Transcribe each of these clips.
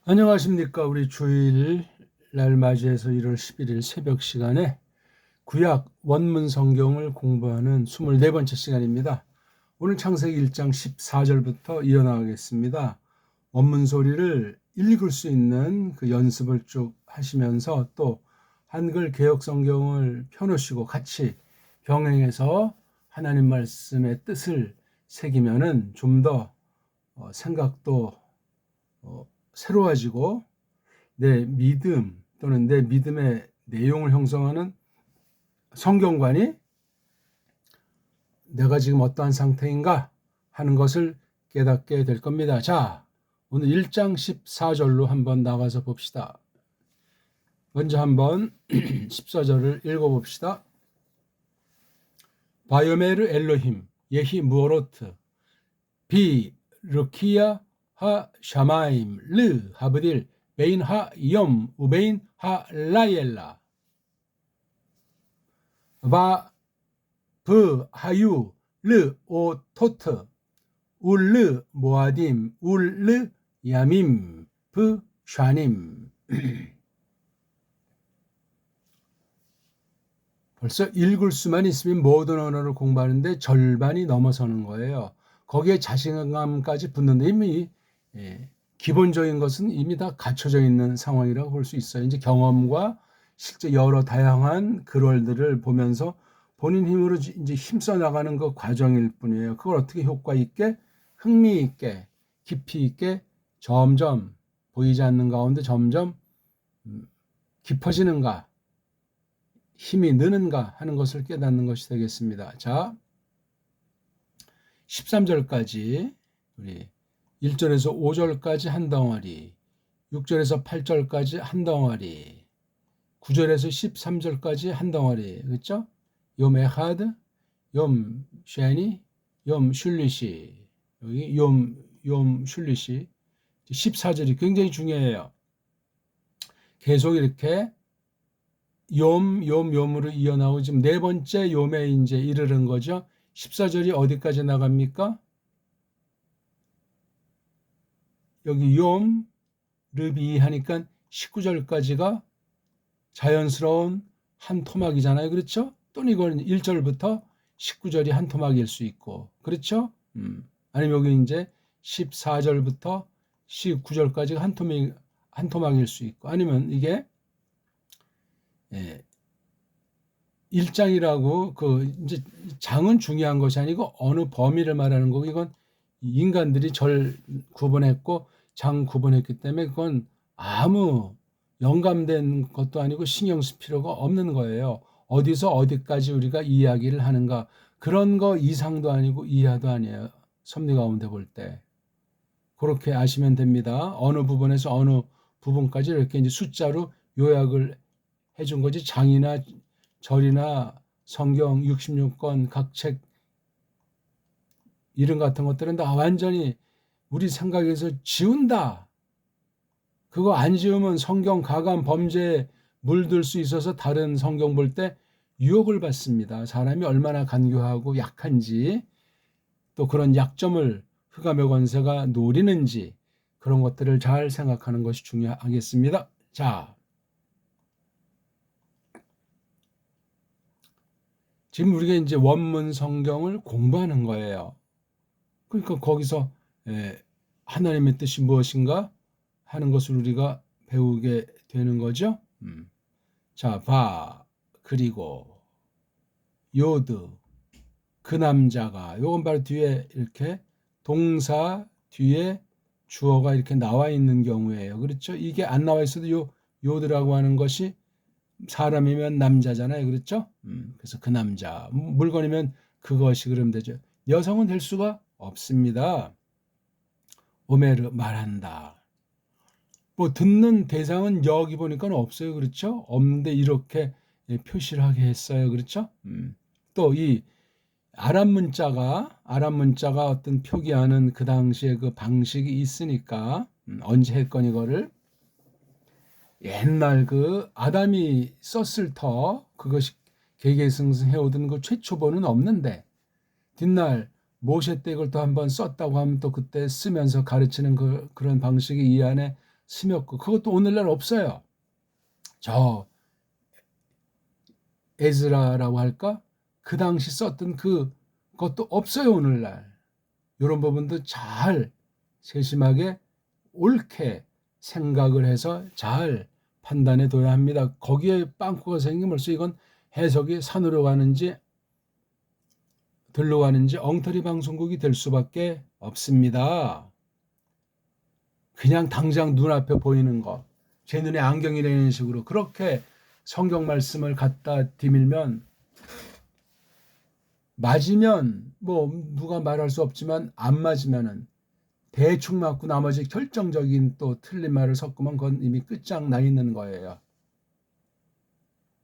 안녕하십니까. 우리 주일 날 맞이해서 1월 11일 새벽 시간에 구약 원문 성경을 공부하는 24번째 시간입니다. 오늘 창세기 1장 14절부터 이어나가겠습니다. 원문 소리를 읽을 수 있는 그 연습을 쭉 하시면서 또 한글 개역 성경을 펴놓으시고 같이 병행해서 하나님 말씀의 뜻을 새기면은 좀 더 생각도 새로워지고 내 믿음 또는 내 믿음의 내용을 형성하는 성경관이 내가 지금 어떠한 상태인가 하는 것을 깨닫게 될 겁니다. 자, 오늘 1장 14절로 한번 나가서 봅시다. 먼저 한번 14절을 읽어봅시다. 바요메르 엘로힘 예히 무오로트 비 르키야 하 샤마임 르 하브딜 베인 하 염 우베인 하 라엘라 바 브 하유 르 오 토트 울르 모아딤 울르 야밈 브 샤님. 벌써 읽을 수만 있으면 모든 언어를 공부하는데 절반이 넘어서는 거예요. 거기에 자신감까지 붙는데 이미 기본적인 것은 이미 다 갖춰져 있는 상황이라고 볼 수 있어요. 이제 경험과 실제 여러 다양한 글월들을 보면서 본인 힘으로 이제 힘써 나가는 그 과정일 뿐이에요. 그걸 어떻게 효과 있게, 흥미 있게, 깊이 있게 점점 보이지 않는 가운데 점점 깊어지는가, 힘이 느는가 하는 것을 깨닫는 것이 되겠습니다. 자, 13절까지 우리 1절에서 5절까지 한 덩어리, 6절에서 8절까지 한 덩어리, 9절에서 13절까지 한 덩어리, 그렇죠? 욤 에하드, 욤 쉐니, 욤 슐리시, 여기 욤 슐리시. 14절이 굉장히 중요해요. 계속 이렇게 욤으로 이어나오고 지금 네 번째 욤에 이제 이르는 거죠. 14절이 어디까지 나갑니까? 여기 욤, 르비 하니까 19절까지가 자연스러운 한 토막이잖아요. 그렇죠? 또는 이건 1절부터 19절이 한 토막일 수 있고, 그렇죠? 아니면 여기 이제 14절부터 19절까지가 한 토막일 수 있고, 아니면 이게 1장이라고 그 이제 장은 중요한 것이 아니고 어느 범위를 말하는 거고, 이건 인간들이 절 구분했고 장 구분했기 때문에 그건 아무 영감된 것도 아니고 신경 쓸 필요가 없는 거예요. 어디서 어디까지 우리가 이야기를 하는가, 그런 거 이상도 아니고 이하도 아니에요. 섭리 가운데 볼 때 그렇게 아시면 됩니다. 어느 부분에서 어느 부분까지 이렇게 이제 숫자로 요약을 해준 거지, 장이나 절이나 성경 66권 각 책 이름 같은 것들은 다 완전히 우리 생각에서 지운다. 그거 안 지우면 성경 가감 범죄에 물들 수 있어서 다른 성경 볼 때 유혹을 받습니다. 사람이 얼마나 간교하고 약한지, 또 그런 약점을 흑암의 권세가 노리는지, 그런 것들을 잘 생각하는 것이 중요하겠습니다. 자, 지금 우리가 이제 원문 성경을 공부하는 거예요. 그러니까 거기서 하나님의 뜻이 무엇인가 하는 것을 우리가 배우게 되는 거죠. 자, 바, 그리고 요드, 그 남자가, 요건 바로 뒤에 이렇게 동사 뒤에 주어가 이렇게 나와 있는 경우예요. 그렇죠? 이게 안 나와 있어도 요드라고 하는 것이 사람이면 남자잖아요. 그렇죠? 그래서 그 남자, 물건이면 그것이 그러면 되죠. 여성은 될 수가 없습니다. 오메르 말한다. 뭐 듣는 대상은 여기 보니까 없어요. 그렇죠? 없는데 이렇게 표시를 하게 했어요. 그렇죠? 또 이 아랍 문자가 어떤 표기하는 그 당시에 그 방식이 있으니까 언제 했건 이거를 옛날 그 아담이 썼을 터 그것이 개개승승해오던 그 최초본은 없는데 뒷날 모세 때 이걸 또 한번 썼다고 하면 또 그때 쓰면서 가르치는 그런 방식이 이 안에 스며고 그것도 오늘날 없어요. 저 에즈라라고 할까? 그 당시 썼던 그것도 없어요, 오늘날. 이런 부분도 잘 세심하게 옳게 생각을 해서 잘 판단해 둬야 합니다. 거기에 빵꾸가 생기면 벌써 이건 해석이 산으로 가는지 들로 가는지 엉터리 방송국이 될 수밖에 없습니다. 그냥 당장 눈앞에 보이는 것, 제 눈에 안경이라는 식으로 그렇게 성경 말씀을 갖다 디밀면 맞으면 뭐 누가 말할 수 없지만 안 맞으면은 대충 맞고 나머지 결정적인 또 틀린 말을 섞으면 그건 이미 끝장 나 있는 거예요.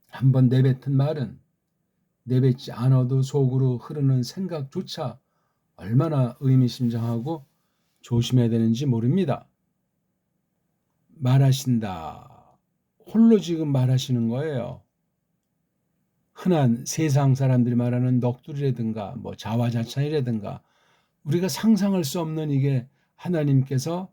한번 내뱉은 말은 내뱉지 않아도 속으로 흐르는 생각조차 얼마나 의미심장하고 조심해야 되는지 모릅니다. 말하신다. 홀로 지금 말하시는 거예요. 흔한 세상 사람들이 말하는 넋두리라든가 뭐 자화자찬이라든가 우리가 상상할 수 없는 이게 하나님께서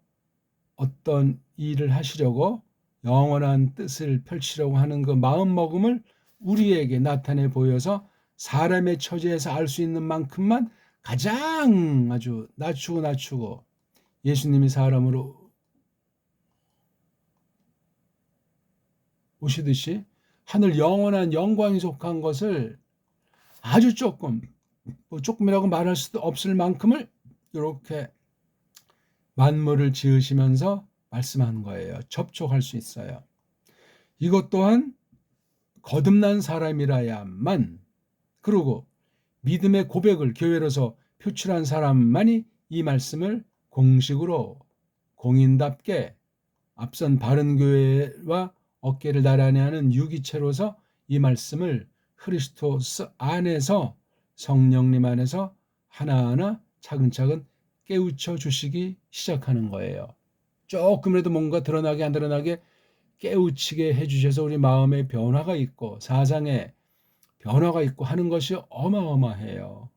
어떤 일을 하시려고 영원한 뜻을 펼치려고 하는 그 마음먹음을 우리에게 나타내 보여서 사람의 처지에서 알 수 있는 만큼만 가장 아주 낮추고 예수님이 사람으로 오시듯이 하늘 영원한 영광이 속한 것을 아주 조금이라고 말할 수도 없을 만큼을 이렇게 만물을 지으시면서 말씀하는 거예요. 접촉할 수 있어요. 이것 또한 거듭난 사람이라야만, 그리고 믿음의 고백을 교회로서 표출한 사람만이 이 말씀을 공식으로 공인답게 앞선 바른교회와 어깨를 나란히 하는 유기체로서 이 말씀을 그리스도스 안에서 성령님 안에서 하나하나 차근차근 깨우쳐 주시기 시작하는 거예요. 조금이라도 뭔가 드러나게 안 드러나게 깨우치게 해주셔서 우리 마음에 변화가 있고 사상에 변화가 있고 하는 것이 어마어마해요.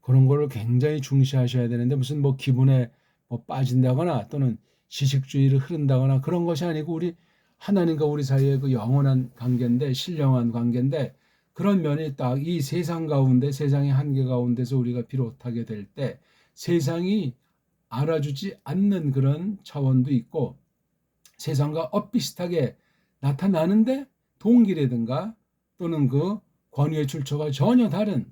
그런 거를 굉장히 중시하셔야 되는데 무슨 뭐 기분에 뭐 빠진다거나 또는 지식주의를 흐른다거나 그런 것이 아니고 우리 하나님과 우리 사이의 그 영원한 관계인데 신령한 관계인데 그런 면이 딱 이 세상 가운데 세상의 한계 가운데서 우리가 비롯하게 될 때 세상이 알아주지 않는 그런 차원도 있고 세상과 엇비슷하게 나타나는데 동기라든가 또는 그 권위의 출처가 전혀 다른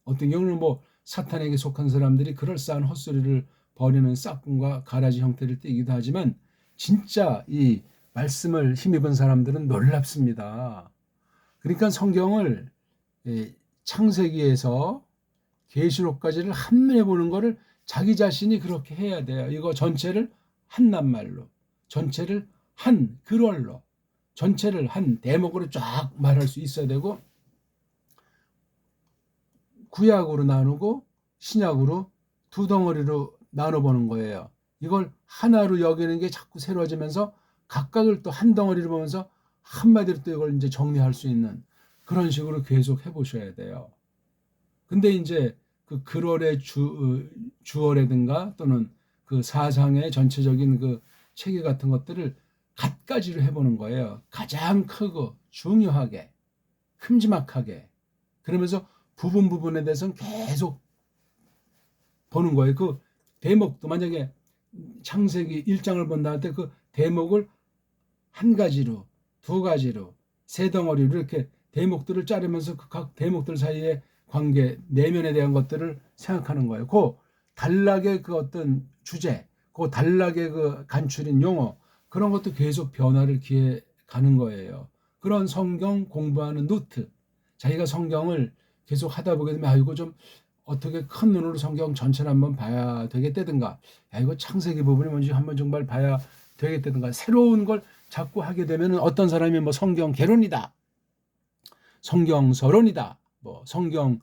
어떤 경우는 뭐 사탄에게 속한 사람들이 그럴싸한 헛소리를 벌이는 싹군과 가라지 형태를 띠기도 하지만 진짜 이 말씀을 힘입은 사람들은 놀랍습니다. 그러니까 성경을 창세기에서 계시록까지를 한눈에 보는 거를 자기 자신이 그렇게 해야 돼요. 이거 전체를 한 낱말로, 전체를 한 글월로, 전체를 한 대목으로 쫙 말할 수 있어야 되고 구약으로 나누고 신약으로 두 덩어리로 나눠보는 거예요. 이걸 하나로 여기는 게 자꾸 새로워지면서 각각을 또 한 덩어리로 보면서 한마디로 또 이걸 이제 정리할 수 있는 그런 식으로 계속 해보셔야 돼요. 근데 이제 그 글월의 주어라든가 또는 그 사상의 전체적인 그 체계 같은 것들을 갖가지로 해보는 거예요. 가장 크고 중요하게, 큼지막하게. 그러면서 부분에 대해서는 계속 보는 거예요. 그 대목도 만약에 창세기 1장을 본다 할 때 그 대목을 한 가지로, 두 가지로, 세 덩어리로 이렇게 대목들을 자르면서 그 각 대목들 사이의 관계, 내면에 대한 것들을 생각하는 거예요. 그 단락의 그 어떤 주제, 그 단락의 그 간추린 용어, 그런 것도 계속 변화를 기해 가는 거예요. 그런 성경 공부하는 노트, 자기가 성경을 계속 하다 보게 되면 이거 좀 어떻게 큰 눈으로 성경 전체를 한번 봐야 되겠다든가 이거 창세기 부분이 뭔지 한번 정말 봐야 되겠다든가 새로운 걸 자꾸 하게 되면 어떤 사람이 뭐 성경 개론이다, 성경 서론이다, 뭐 성경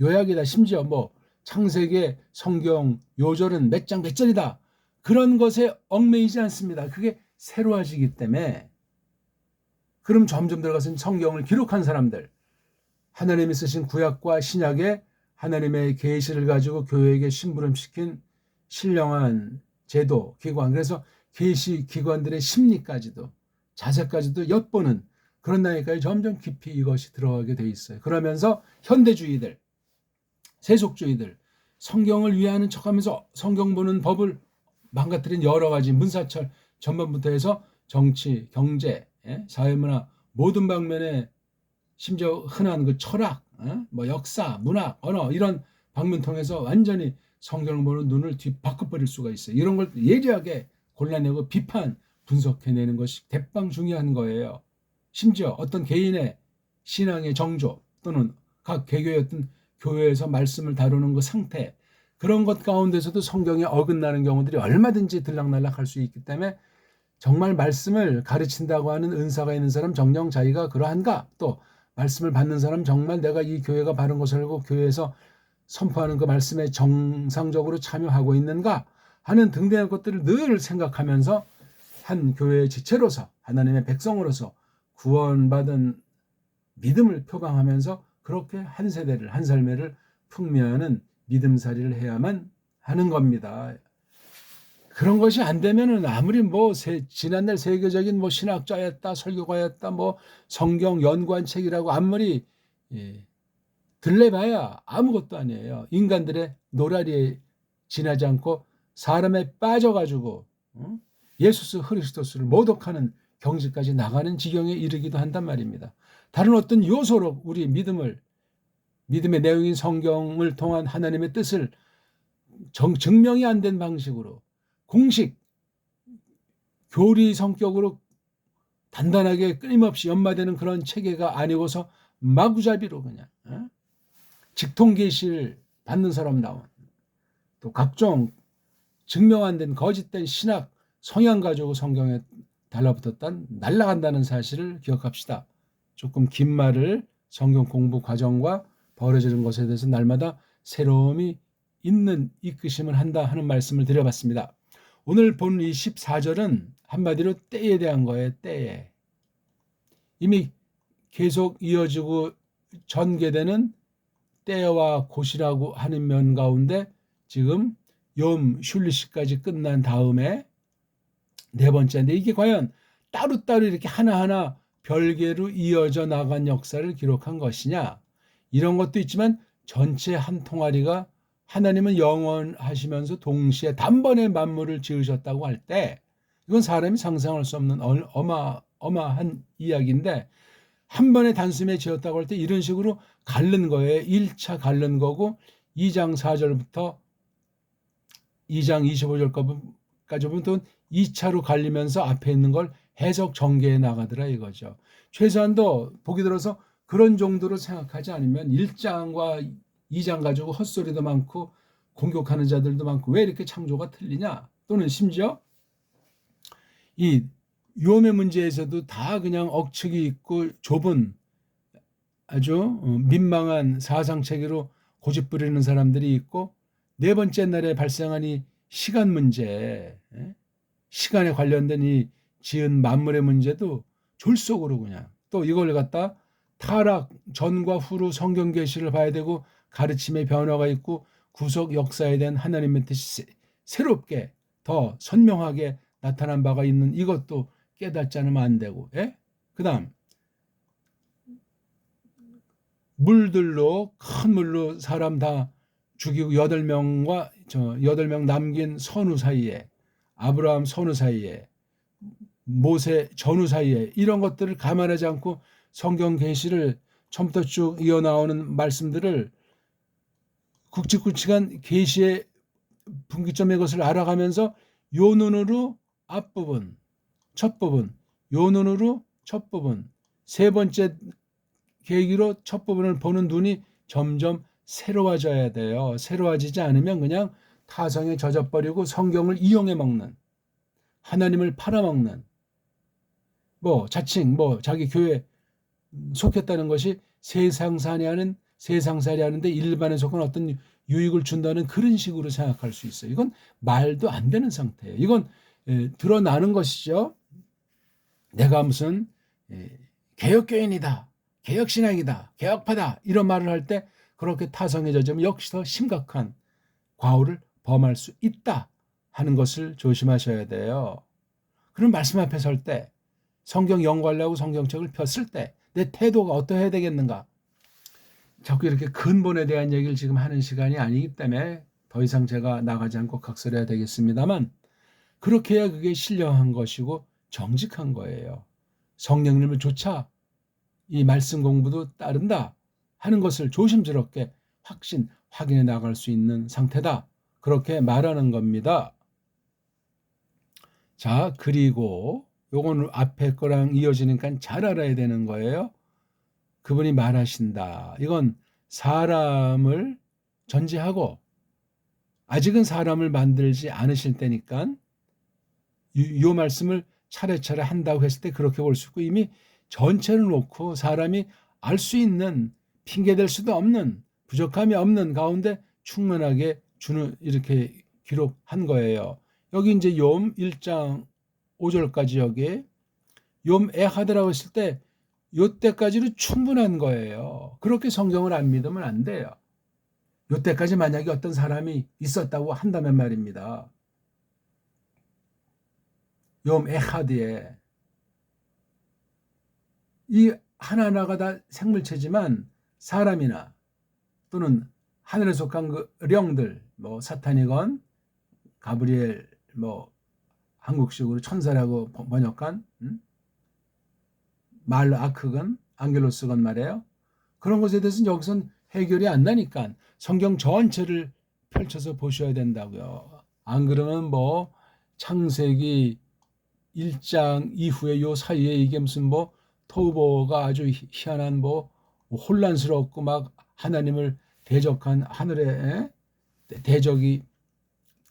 요약이다, 심지어 뭐 창세기 성경 요절은 몇 장 몇 절이다, 그런 것에 얽매이지 않습니다. 그게 새로워지기 때문에. 그럼 점점 들어가서 성경을 기록한 사람들, 하나님이 쓰신 구약과 신약의 하나님의 계시를 가지고 교회에게 심부름시킨 신령한 제도, 기관, 그래서 계시 기관들의 심리까지도 자세까지도 엿보는 그런 나이까지 점점 깊이 이것이 들어가게 돼 있어요. 그러면서 현대주의들, 세속주의들, 성경을 위하는 척하면서 성경 보는 법을 망가뜨린 여러 가지 문사철 전반부터 해서 정치, 경제, 사회문화 모든 방면에 심지어 흔한 그 철학, 뭐 역사, 문학, 언어 이런 방면 통해서 완전히 성경을 보는 눈을 바꿔버릴 수가 있어요. 이런 걸 예리하게 골라내고 비판, 분석해내는 것이 대빵 중요한 거예요. 심지어 어떤 개인의 신앙의 정조 또는 각 개교의 어떤 교회에서 말씀을 다루는 그 상태 그런 것 가운데서도 성경에 어긋나는 경우들이 얼마든지 들락날락할 수 있기 때문에 정말 말씀을 가르친다고 하는 은사가 있는 사람 정녕 자기가 그러한가 또 말씀을 받는 사람 정말 내가 이 교회가 바른 것을 알고 교회에서 선포하는 그 말씀에 정상적으로 참여하고 있는가 하는 등등의 것들을 늘 생각하면서 한 교회의 지체로서 하나님의 백성으로서 구원받은 믿음을 표방하면서 그렇게 한 세대를 한 삶을 풍미하는 믿음살이를 해야만 하는 겁니다. 그런 것이 안 되면은 아무리 뭐 지난날 세계적인 뭐 신학자였다 설교가였다 뭐 성경 연구한 책이라고 아무리 들려봐야 아무것도 아니에요. 인간들의 노라리에 지나지 않고 사람에 빠져가지고 예수 그리스도를 모독하는 경지까지 나가는 지경에 이르기도 한단 말입니다. 다른 어떤 요소로 우리 믿음의 내용인 성경을 통한 하나님의 뜻을 증명이 안 된 방식으로 공식 교리 성격으로 단단하게 끊임없이 연마되는 그런 체계가 아니고서 마구잡이로 그냥 직통 계시를 받는 사람 나온 또 각종 증명 안 된 거짓된 신학 성향 가지고 성경에 달라붙었던 날아간다는 사실을 기억합시다. 조금 긴 말을 성경 공부 과정과 벌어지는 것에 대해서 날마다 새로움이 있는 이끄심을 한다 하는 말씀을 드려봤습니다. 오늘 본 이 14절은 한마디로 때에 대한 거예요. 때에. 이미 계속 이어지고 전개되는 때와 곳이라고 하는 면 가운데 지금 욤 슐리시까지 끝난 다음에 네 번째인데 이게 과연 따로따로 이렇게 하나하나 별개로 이어져 나간 역사를 기록한 것이냐 이런 것도 있지만 전체 한 통아리가 하나님은 영원하시면서 동시에 단번에 만물을 지으셨다고 할 때 이건 사람이 상상할 수 없는 어마어마한 이야기인데 한 번에 단숨에 지었다고 할 때 이런 식으로 갈른 거예요. 1차 갈른 거고 2장 4절부터 2장 25절까지 보면 또 2차로 갈리면서 앞에 있는 걸 해석 전개해 나가더라 이거죠. 최소한도 보기 들어서 그런 정도로 생각하지 않으면 1장과 2장 가지고 헛소리도 많고 공격하는 자들도 많고 왜 이렇게 창조가 틀리냐 또는 심지어 이 욤의 문제에서도 다 그냥 억측이 있고 좁은 아주 민망한 사상체계로 고집부리는 사람들이 있고 네 번째 날에 발생한 이 시간 문제 시간에 관련된 이 지은 만물의 문제도 졸속으로 그냥 또 이걸 갖다 타락 전과 후로 성경 계시를 봐야 되고 가르침의 변화가 있고 구속 역사에 대한 하나님의 뜻이 새롭게 더 선명하게 나타난 바가 있는 이것도 깨닫지 않으면 안 되고 그 다음 물들로 큰 물로 사람 다 죽이고 8명 남긴 선우 사이에 아브라함 선우 사이에 모세 전후 사이에 이런 것들을 감안하지 않고 성경 계시를 처음부터 쭉 이어나오는 말씀들을 굵직굵직한 계시의 분기점의 것을 알아가면서 요 눈으로 앞부분 첫 부분 요 눈으로 첫 부분 세 번째 계기로 첫 부분을 보는 눈이 점점 새로워져야 돼요. 새로워지지 않으면 그냥 타성에 젖어버리고 성경을 이용해 먹는 하나님을 팔아먹는 자칭 자기 교회 속했다는 것이 세상살이 하는데 일반에 속한 어떤 유익을 준다는 그런 식으로 생각할 수 있어요. 이건 말도 안 되는 상태예요. 이건 드러나는 것이죠. 내가 무슨 개혁교인이다, 개혁신앙이다, 개혁파다 이런 말을 할 때 그렇게 타성에 젖으면 역시 더 심각한 과오를 범할 수 있다 하는 것을 조심하셔야 돼요. 그런 말씀 앞에 설 때, 성경 연구하려고 성경책을 폈을 때 내 태도가 어떠해야 되겠는가? 자꾸 이렇게 근본에 대한 얘기를 지금 하는 시간이 아니기 때문에 더 이상 제가 나가지 않고 각설해야 되겠습니다만, 그렇게 해야 그게 신령한 것이고 정직한 거예요. 성령님을 조차 이 말씀 공부도 따른다 하는 것을 조심스럽게 확인해 나갈 수 있는 상태다. 그렇게 말하는 겁니다. 자, 그리고 요거는 앞에 거랑 이어지니까 잘 알아야 되는 거예요. 그분이 말하신다. 이건 사람을 전제하고 아직은 사람을 만들지 않으실 때니까 이 말씀을 차례차례 한다고 했을 때 그렇게 볼 수 있고, 이미 전체를 놓고 사람이 알 수 있는, 핑계댈 수도 없는, 부족함이 없는 가운데 충만하게 주는, 이렇게 기록한 거예요. 여기 이제 욤 1장 5절까지 여기 욤 에하드라고 했을 때 요때까지는 충분한 거예요. 그렇게 성경을 안 믿으면 안 돼요. 요때까지 만약에 어떤 사람이 있었다고 한다면 말입니다. 욤 에하드에 이 하나하나가 다 생물체지만 사람이나 또는 하늘에 속한 그 령들, 뭐 사탄이건 가브리엘, 뭐 한국식으로 천사라고 번역한 말로 아크건 앙겔로스건 말이에요. 그런 것에 대해서는 여기선 해결이 안 나니까 성경 전체를 펼쳐서 보셔야 된다고요. 안 그러면 뭐 창세기 1장 이후에 요 사이에 이게 무슨 뭐 토보가 아주 희한한 뭐 혼란스럽고 막 하나님을 대적한 하늘에 대적이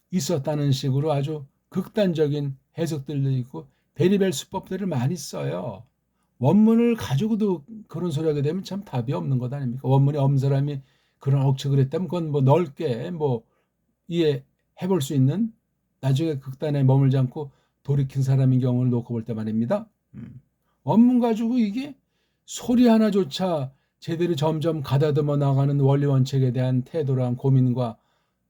있었다는 식으로 아주 극단적인 해석들도 있고 베리벨 수법들을 많이 써요. 원문을 가지고도 그런 소리 하게 되면 참 답이 없는 것 아닙니까? 원문에 없는 사람이 그런 억측을 했다면 그건 뭐 넓게 뭐 이해해 볼 수 있는, 나중에 극단에 머물지 않고 돌이킨 사람인 경우를 놓고 볼 때 말입니다. 원문 가지고 이게 소리 하나조차 제대로 점점 가다듬어 나가는 원리 원칙에 대한 태도랑 고민과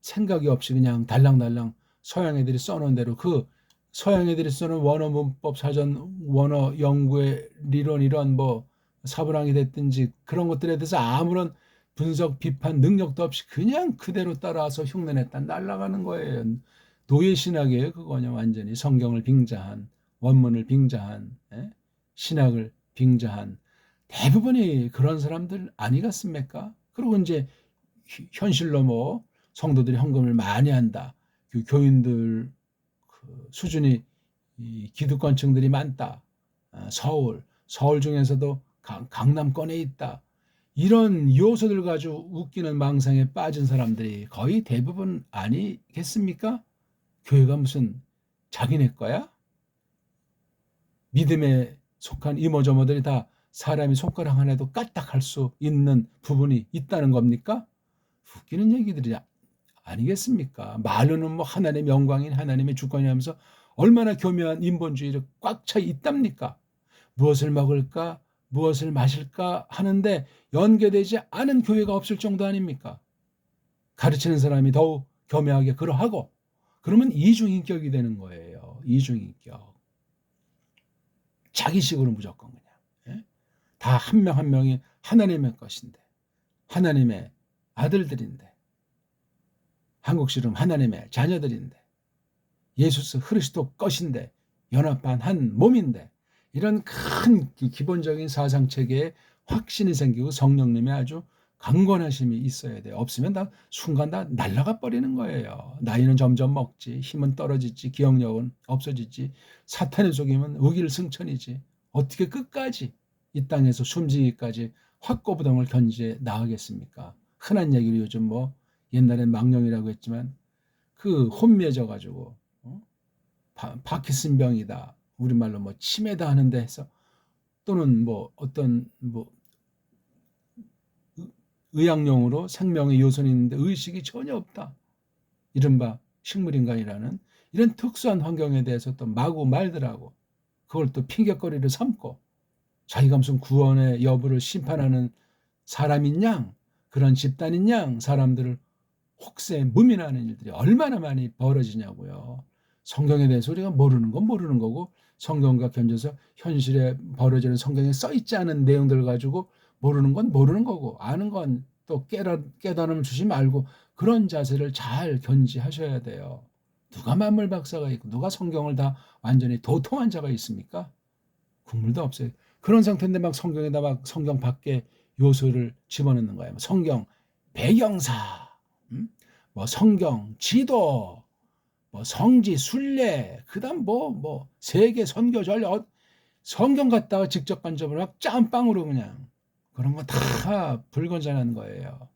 생각이 없이 그냥 달랑달랑 서양 애들이 써놓은 대로, 그 서양 애들이 쓰는 원어 문법 사전, 원어 연구의 리론, 이런 뭐 사부랑이 됐든지 그런 것들에 대해서 아무런 분석, 비판 능력도 없이 그냥 그대로 따라서 흉내냈다 날아가는 거예요. 노예신학이에요. 그거냐. 완전히 성경을 빙자한, 원문을 빙자한, 신학을 빙자한 대부분이 그런 사람들 아니겠습니까? 그리고 이제 현실로 뭐 성도들이 헌금을 많이 한다, 교인들 수준이 기득권층들이 많다, 서울 중에서도 강남권에 있다, 이런 요소들 가지고 웃기는 망상에 빠진 사람들이 거의 대부분 아니겠습니까? 교회가 무슨 자기네 거야? 믿음에 속한 이모저모들이 다 사람이 손가락 하나도 까딱할 수 있는 부분이 있다는 겁니까? 웃기는 얘기들이 아니겠습니까? 말로는 뭐 하나님의 영광인 하나님의 주권이 하면서 얼마나 교묘한 인본주의를 꽉 차 있답니까? 무엇을 먹을까, 무엇을 마실까 하는데 연계되지 않은 교회가 없을 정도 아닙니까? 가르치는 사람이 더욱 교묘하게 그러하고, 그러면 이중인격이 되는 거예요. 이중인격. 자기식으로 무조건 그냥. 다 한 명 한 명이 하나님의 것인데, 하나님의 아들들인데, 한국식으로 하나님의 자녀들인데, 예수 그리스도 것인데, 연합한 한 몸인데, 이런 큰 기본적인 사상체계에 확신이 생기고 성령님의 아주 강권하심이 있어야 돼요. 없으면 다 순간 다 날아가 버리는 거예요. 나이는 점점 먹지, 힘은 떨어지지, 기억력은 없어지지, 사탄의 속임은 의길승천이지, 어떻게 끝까지 이 땅에서 숨지기까지 확고부동을 견지해 나가겠습니까? 흔한 얘기로 요즘 뭐 옛날엔 망령이라고 했지만 그 혼미해져 가지고 파킨슨병이다, 우리말로 뭐 치매다 하는데 해서, 또는 뭐 어떤 뭐 의학용으로 생명의 요선이 있는데 의식이 전혀 없다, 이른바 식물인간이라는 이런 특수한 환경에 대해서 또 마구 말들하고 그걸 또 핑계거리를 삼고 자기가 무슨 구원의 여부를 심판하는 사람인 양, 그런 집단인 양 사람들을 혹세 무민하는 일들이 얼마나 많이 벌어지냐고요. 성경에 대해서 우리가 모르는 건 모르는 거고, 성경과 견져서 현실에 벌어지는 성경에 써 있지 않은 내용들 가지고 모르는 건 모르는 거고, 아는 건 또 깨달음을 주지 말고, 그런 자세를 잘 견지하셔야 돼요. 누가 만물 박사가 있고 누가 성경을 다 완전히 도통한 자가 있습니까? 국물도 없어요. 그런 상태인데 막 성경에다 막 성경 밖에 요소를 집어넣는 거예요. 성경 배경사, 뭐 성경 지도, 뭐 성지 순례, 그다음 뭐 세계 선교 전략, 성경 갖다가 직접 간접을 막 짬빵으로 그냥 그런 거 다 불건전한 거예요.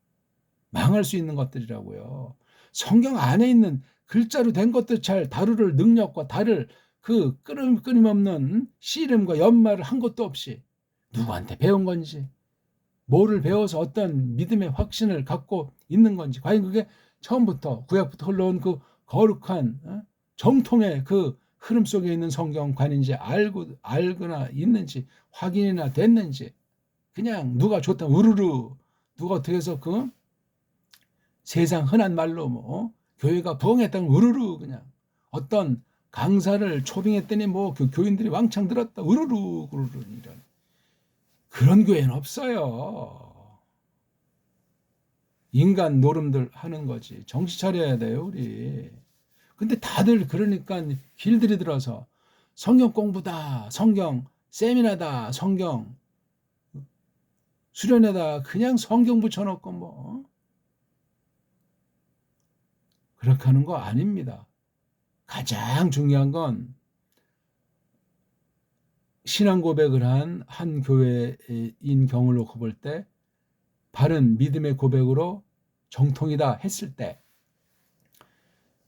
망할 수 있는 것들이라고요. 성경 안에 있는 글자로 된 것도 잘 다룰 능력과 다를 그 끊임없는 씨름과 연말을 한 것도 없이 누구한테 배운 건지, 뭐를 배워서 어떤 믿음의 확신을 갖고 있는 건지, 과연 그게 처음부터 구약부터 흘러온 그 거룩한 정통의 그 흐름 속에 있는 성경관인지 알거나 있는지, 확인이나 됐는지, 그냥 누가 좋다 우르르 누가 어떻게 해서 그 세상 흔한 말로 교회가 부흥했다는 우르르 그냥 어떤 강사를 초빙했더니 그 교인들이 왕창 들었다 우르르 이런 그런 교회는 없어요. 인간 노름들 하는 거지. 정신 차려야 돼요, 우리. 근데 다들 그러니까 길들이 들어서 성경 공부다, 성경 세미나다, 성경 수련회다, 그냥 성경 붙여놓고 그렇게 하는 거 아닙니다. 가장 중요한 건 신앙 고백을 한 교회인 경우를 놓고 볼 때 바른 믿음의 고백으로 정통이다 했을 때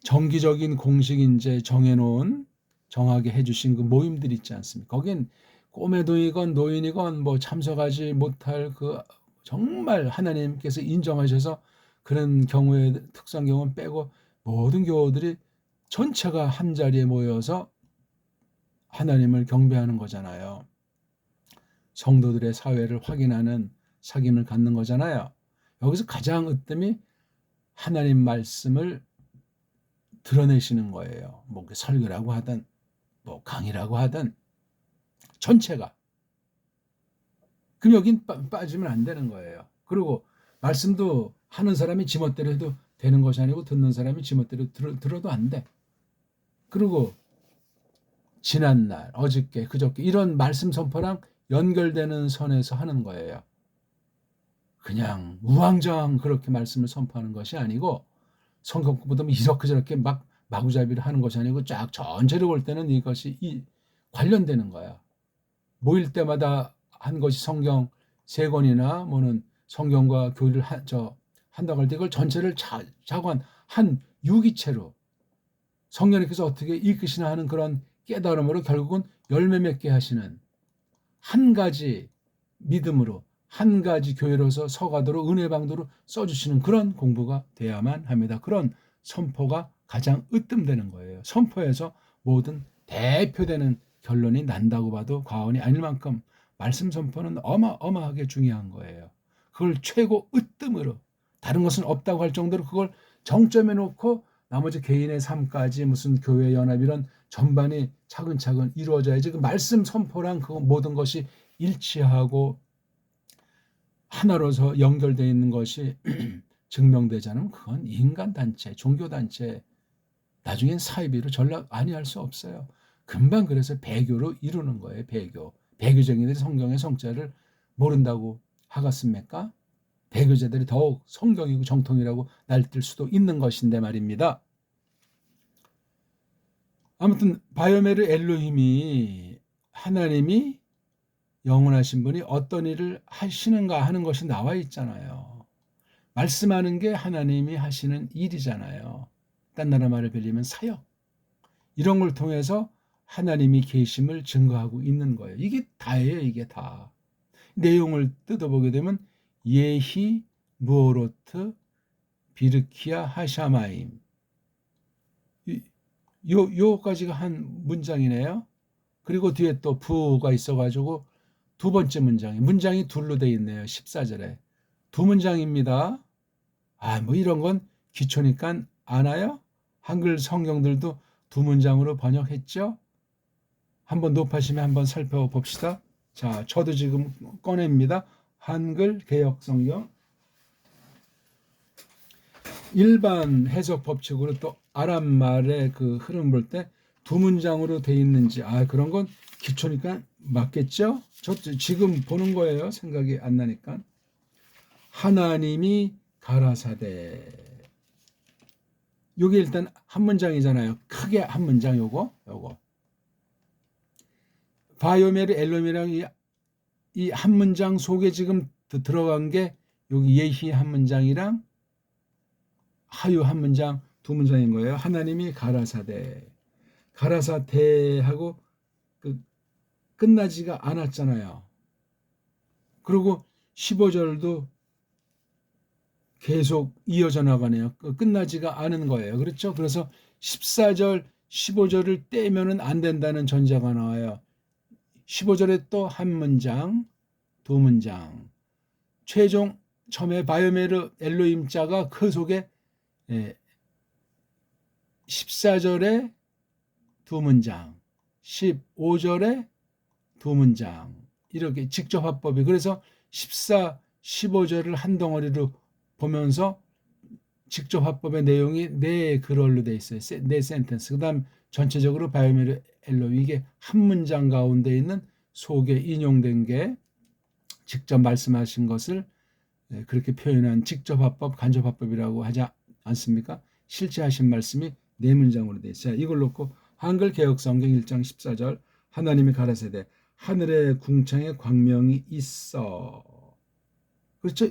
정기적인 공식인제 정해놓은 정하게 해주신 그 모임들 있지 않습니까? 거긴 꼬매도이건 노인이건 참석하지 못할 그 정말 하나님께서 인정하셔서 그런 경우에 특수한 경우는 빼고 모든 교우들이 전체가 한 자리에 모여서 하나님을 경배하는 거잖아요. 성도들의 사회를 확인하는 사귐을 갖는 거잖아요. 여기서 가장 으뜸이 하나님 말씀을 드러내시는 거예요. 설교라고 하든 강의라고 하든 전체가. 그럼 여긴 빠지면 안 되는 거예요. 그리고 말씀도 하는 사람이 지멋대로 해도 되는 것이 아니고 듣는 사람이 지멋대로 들어도 안 돼. 그리고 지난날, 어저께, 그저께 이런 말씀 선포랑 연결되는 선에서 하는 거예요. 그냥 우왕좌왕 그렇게 말씀을 선포하는 것이 아니고 성경 공부도 이렇게 저렇게 마구잡이를 하는 것이 아니고 쫙 전체를 볼 때는 이것이 관련되는 거야. 모일 때마다 한 것이 성경 3권이나 성경과 교리를 한다고 할 때 이걸 전체를 자관 한 유기체로 성령님께서 어떻게 이끄시나 하는 그런 깨달음으로 결국은 열매 맺게 하시는 한 가지 믿음으로 한 가지 교회로서 서가도로 은혜방도로 써주시는 그런 공부가 돼야만 합니다. 그런 선포가 가장 으뜸되는 거예요. 선포에서 모든 대표되는 결론이 난다고 봐도 과언이 아닐 만큼 말씀 선포는 어마어마하게 중요한 거예요. 그걸 최고 으뜸으로, 다른 것은 없다고 할 정도로 그걸 정점에 놓고 나머지 개인의 삶까지 무슨 교회 연합 이런 전반이 차근차근 이루어져야지 그 말씀 선포랑 그 모든 것이 일치하고 하나로서 연결되어 있는 것이 증명되지 않으면 그건 인간단체, 종교단체, 나중엔 사이비로 전락 아니할 수 없어요. 금방 그래서 배교로 이루는 거예요. 배교적인들이 성경의 성자를 모른다고 하겠습니까? 배교자들이 더욱 성경이고 정통이라고 날뛸 수도 있는 것인데 말입니다. 아무튼 바요메르 엘로힘이 하나님이 영원하신 분이 어떤 일을 하시는가 하는 것이 나와 있잖아요. 말씀하는 게 하나님이 하시는 일이잖아요. 딴 나라 말을 빌리면 사역. 이런 걸 통해서 하나님이 계심을 증거하고 있는 거예요. 이게 다예요. 이게 다. 내용을 뜯어보게 되면 예히 무오로트 비르키아 하샤마임 요까지가 한 문장이네요. 그리고 뒤에 또 부가 있어가지고 두 번째 문장이 둘로 돼 있네요. 14절에. 두 문장입니다. 이런 건 기초니까 아나요? 한글 성경들도 두 문장으로 번역했죠. 한번 높아시면 한번 살펴봅시다. 자, 저도 지금 꺼냅니다. 한글 개역 성경. 일반 해석 법칙으로 또 아랍 말의 그 흐름 볼 때 두 문장으로 돼 있는지, 그런 건 기초니까 맞겠죠? 저 지금 보는 거예요. 생각이 안 나니까. 하나님이 가라사대. 요게 일단 한 문장이잖아요. 크게 한 문장 요거. 바요메르 엘롬이랑 이 한 문장 속에 지금 들어간 게 여기 예히 한 문장이랑 하유 한 문장, 두 문장인 거예요. 하나님이 가라사대하고 끝나지가 않았잖아요. 그리고 15절도 계속 이어져 나가네요. 끝나지가 않은 거예요. 그렇죠? 그래서 14절, 15절을 떼면은 안 된다는 전제가 나와요. 15절에 또 한 문장, 두 문장. 최종 처음에 바요메르 엘로임자가 그 속에 14절에 두 문장, 15절에 두 문장. 이렇게 직접 화법이. 그래서 14, 15절을 한 덩어리로 보면서 직접 화법의 내용이 네 글얼로 돼 있어요. 네 센텐스. 그다음 전체적으로 바요메르 엘로임, 이게 한 문장 가운데 있는 속에 인용된 게 직접 말씀하신 것을 그렇게 표현한 직접 화법, 간접 화법이라고 하지 않습니까? 실제 하신 말씀이 네 문장으로 돼 있어요. 이걸 놓고 한글 개역 성경 1장 14절 하나님이 가라사대 하늘의 궁창에 광명이 있어. 그렇죠?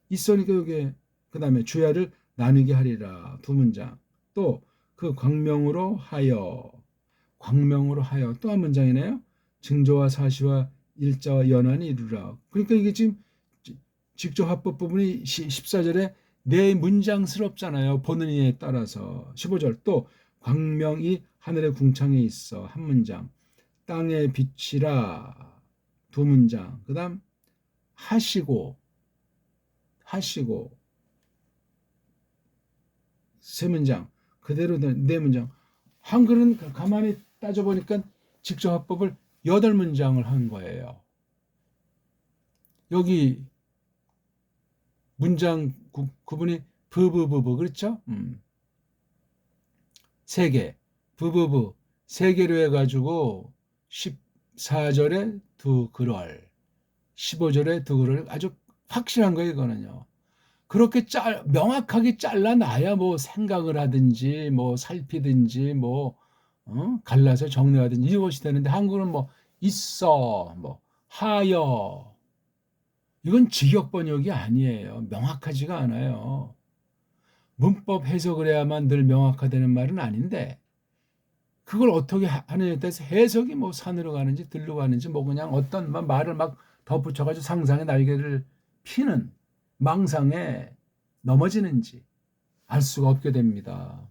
있으니까 이게 그다음에 주야를 나누게 하리라. 두 문장. 또 그 광명으로 하여 또 한 문장이네요. 증조와 사시와 일자와 연한이 이루라. 그러니까 이게 지금 직접 화법 부분이 14절에 네 문장스럽잖아요. 보는 이에 따라서. 15절 또 광명이 하늘의 궁창에 있어. 한 문장. 땅의 빛이라. 두 문장. 그 다음 하시고 세 문장. 그대로 네 문장. 한글은 가만히 따져보니까 직접 화법을 8문장을 한 거예요. 여기 문장 구분이 부부부부 그렇죠? 세 개. 부부부 세 개로 해가지고 14절에 두 글얼, 15절에 두 글얼. 아주 확실한 거예요, 이거는요. 그렇게 명확하게 잘라놔야 뭐 생각을 하든지 뭐 살피든지 뭐 갈라서 정리하든지 이것이 되는데 한국은 뭐 있어, 뭐 하여, 이건 직역 번역이 아니에요. 명확하지가 않아요. 문법 해석을 해야만 늘 명확하다는 말은 아닌데 그걸 어떻게 하느냐에 따라서 해석이 뭐 산으로 가는지 들로 가는지 뭐 그냥 어떤 말을 막 덧붙여가지고 상상의 날개를 피는 망상에 넘어지는지 알 수가 없게 됩니다.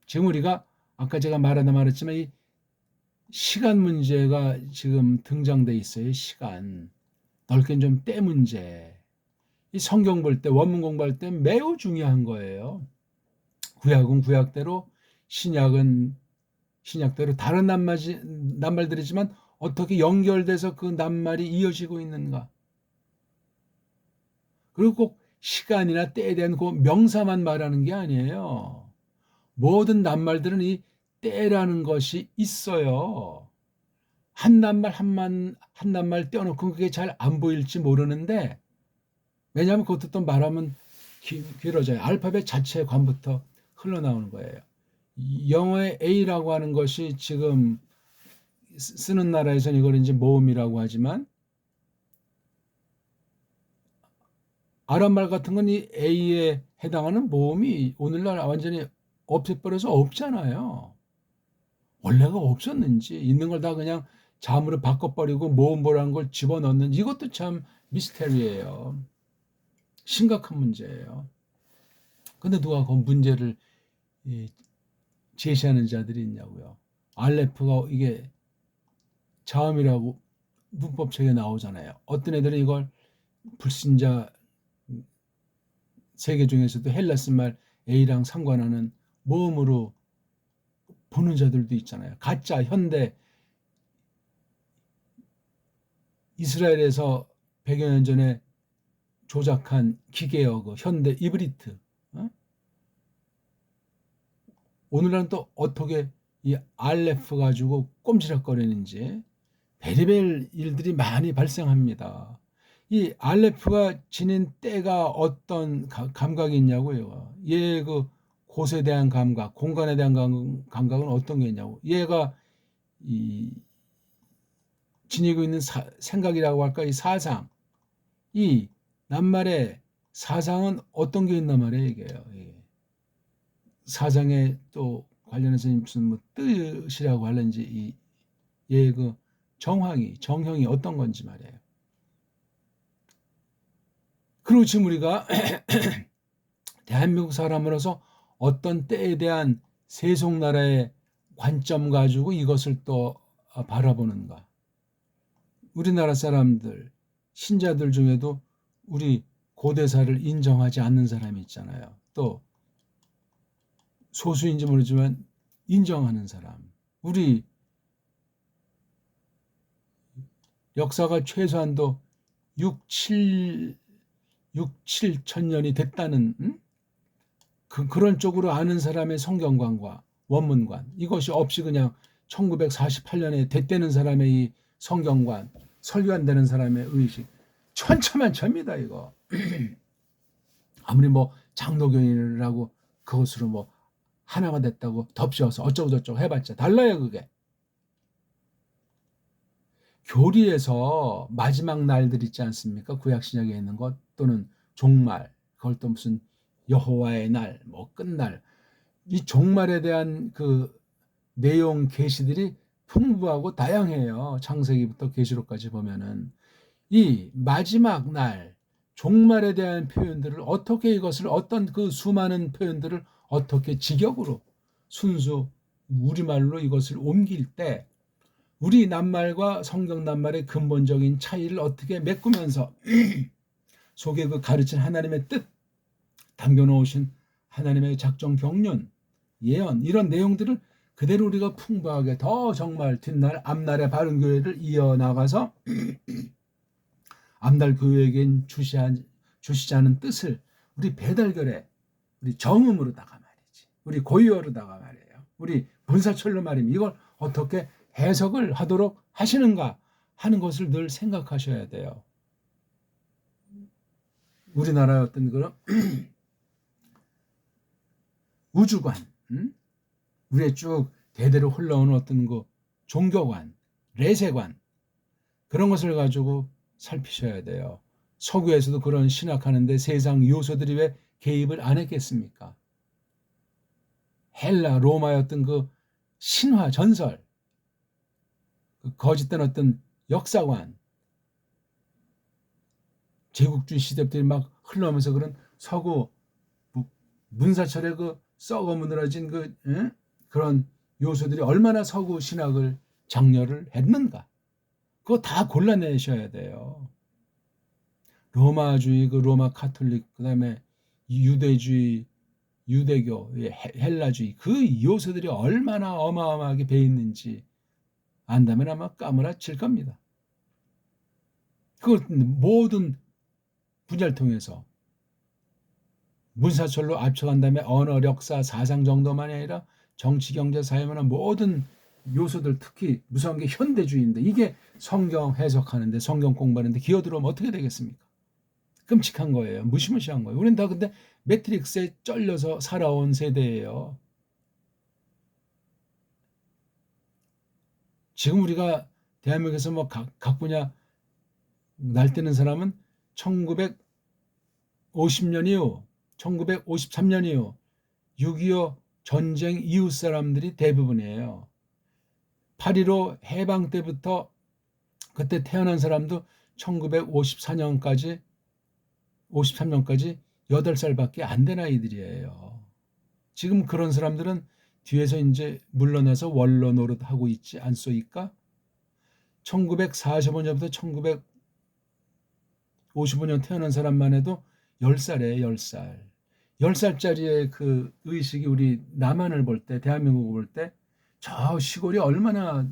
지금 우리가 아까 제가 말하다 말했지만 이 시간 문제가 지금 등장돼 있어요. 시간. 넓게는 좀 때 문제. 이 성경 볼 때, 원문 공부할 때 매우 중요한 거예요. 구약은 구약대로, 신약은 신약대로 다른 낱말들이지만 어떻게 연결돼서 그 낱말이 이어지고 있는가. 그리고 꼭 시간이나 때에 대한 그 명사만 말하는 게 아니에요. 모든 낱말들은 이 때라는 것이 있어요. 한 낱말 떼어놓고 그게 잘 안 보일지 모르는데, 왜냐하면 그것도 또 말하면 길어져요. 알파벳 자체의 관부터 흘러나오는 거예요. 영어의 A라고 하는 것이 지금 쓰는 나라에서는 이걸 이제 모음이라고 하지만 아랍말 같은 건 이 A에 해당하는 모음이 오늘날 완전히 없애버려서 없잖아요. 원래가 없었는지 있는 걸 다 그냥 자음으로 바꿔버리고 모음보라는 걸 집어넣는, 이것도 참 미스테리예요. 심각한 문제예요. 근데 누가 그 문제를 제시하는 자들이 있냐고요. 알레프가 이게 자음이라고 문법책에 나오잖아요. 어떤 애들은 이걸 불신자 세계 중에서도 헬라스 말 A랑 상관하는 모음으로 보는 자들도 있잖아요. 가짜 현대 이스라엘에서 100여 년 전에 조작한 기계어 그 현대 이브리트. 오늘날은 또 어떻게 이 알레프 가지고 꼼지락거리는지 베리벨 일들이 많이 발생합니다. 이 알레프가 지닌 때가 어떤 감각이 있냐고요. 얘 그 곳에 대한 감각, 공간에 대한 감각은 어떤 게 있냐고. 얘가 이 지니고 있는 생각이라고 할까, 이 사상, 이 낱말의 사상은 어떤 게 있단 말이에요, 이게요. 예. 사상에 또 관련해서 무슨 뭐 뜻이라고 하는지 얘 그 정형이 어떤 건지 말이에요. 그리고 지금 우리가 대한민국 사람으로서 어떤 때에 대한 세속나라의 관점 가지고 이것을 또 바라보는가. 우리나라 사람들, 신자들 중에도 우리 고대사를 인정하지 않는 사람이 있잖아요. 또 소수인지 모르지만 인정하는 사람. 우리 역사가 최소한도 6, 7천 년이 됐다는 그런 쪽으로 아는 사람의 성경관과 원문관, 이것이 없이 그냥 1948년에 됐다는 사람의 이 성경관, 설교한다는 사람의 의식, 천차만차입니다 이거. 아무리 뭐 장로교인이라고 그것으로 뭐 하나가 됐다고 덮씌워서 어쩌고저쩌고 해봤자 달라요 그게. 교리에서 마지막 날들 있지 않습니까? 구약신약에 있는 것 또는 종말, 그걸 또 무슨 여호와의 날, 뭐 끝날, 이 종말에 대한 그 내용 계시들이 풍부하고 다양해요. 창세기부터 계시록까지 보면은 이 마지막 날 종말에 대한 표현들을 어떻게 이것을 어떤 그 수많은 표현들을 어떻게 직역으로 순수 우리말로 이것을 옮길 때 우리 낱말과 성경 낱말의 근본적인 차이를 어떻게 메꾸면서 속에 그 가르친 하나님의 뜻 담겨놓으신 하나님의 작정 경륜 예언 이런 내용들을 그대로 우리가 풍부하게 더 정말 뒷날 앞날의 바른 교회를 이어나가서 앞날 교회에겐 주시자는 뜻을 우리 배달결에 우리 정음으로다가 말이지 우리 고유어로다가 말이에요. 우리 문사철로 말입니다. 이걸 어떻게 해석을 하도록 하시는가 하는 것을 늘 생각하셔야 돼요. 우리나라의 어떤 그런 우주관, 우리의 쭉 대대로 흘러오는 어떤 그 종교관, 레세관 그런 것을 가지고 살피셔야 돼요. 서구에서도 그런 신학하는데 세상 요소들이 왜 개입을 안 했겠습니까? 헬라, 로마의 어떤 그 신화, 전설, 그 거짓된 어떤 역사관, 제국주의 시대들이 막 흘러오면서 그런 서구 문사철의 그 썩어 무너진 그런 요소들이 얼마나 서구 신학을 장려를 했는가. 그거 다 골라내셔야 돼요. 로마주의, 그 로마 카톨릭, 그 다음에 유대주의, 유대교, 헬라주의, 그 요소들이 얼마나 어마어마하게 배 있는지 안다면 아마 까무라칠 겁니다. 그 모든 분야를 통해서 문사철로 압축한 다음에 언어, 역사, 사상 정도만이 아니라 정치, 경제, 사회문화 모든 요소들 특히 무서운 게 현대주의인데 이게 성경 해석하는데 성경 공부하는데 기어들어오면 어떻게 되겠습니까? 끔찍한 거예요. 무시무시한 거예요. 우리는 다 근데 매트릭스에 쩔려서 살아온 세대예요. 지금 우리가 대한민국에서 뭐 각 분야 날뛰는 사람은 1950년 이후 1953년 이후 6.25 전쟁 이후 사람들이 대부분이에요. 8.15 해방 때부터 그때 태어난 사람도 1954년까지 53년까지 8살밖에 안 된 아이들이에요. 지금 그런 사람들은 뒤에서 이제 물러나서 원로 노릇하고 있지 않소이까? 1945년부터 1955년 태어난 사람만 해도 10살이에요, 10살. 10살짜리의 그 의식이 우리 남한을 볼 때, 대한민국을 볼 때 저 시골이 얼마나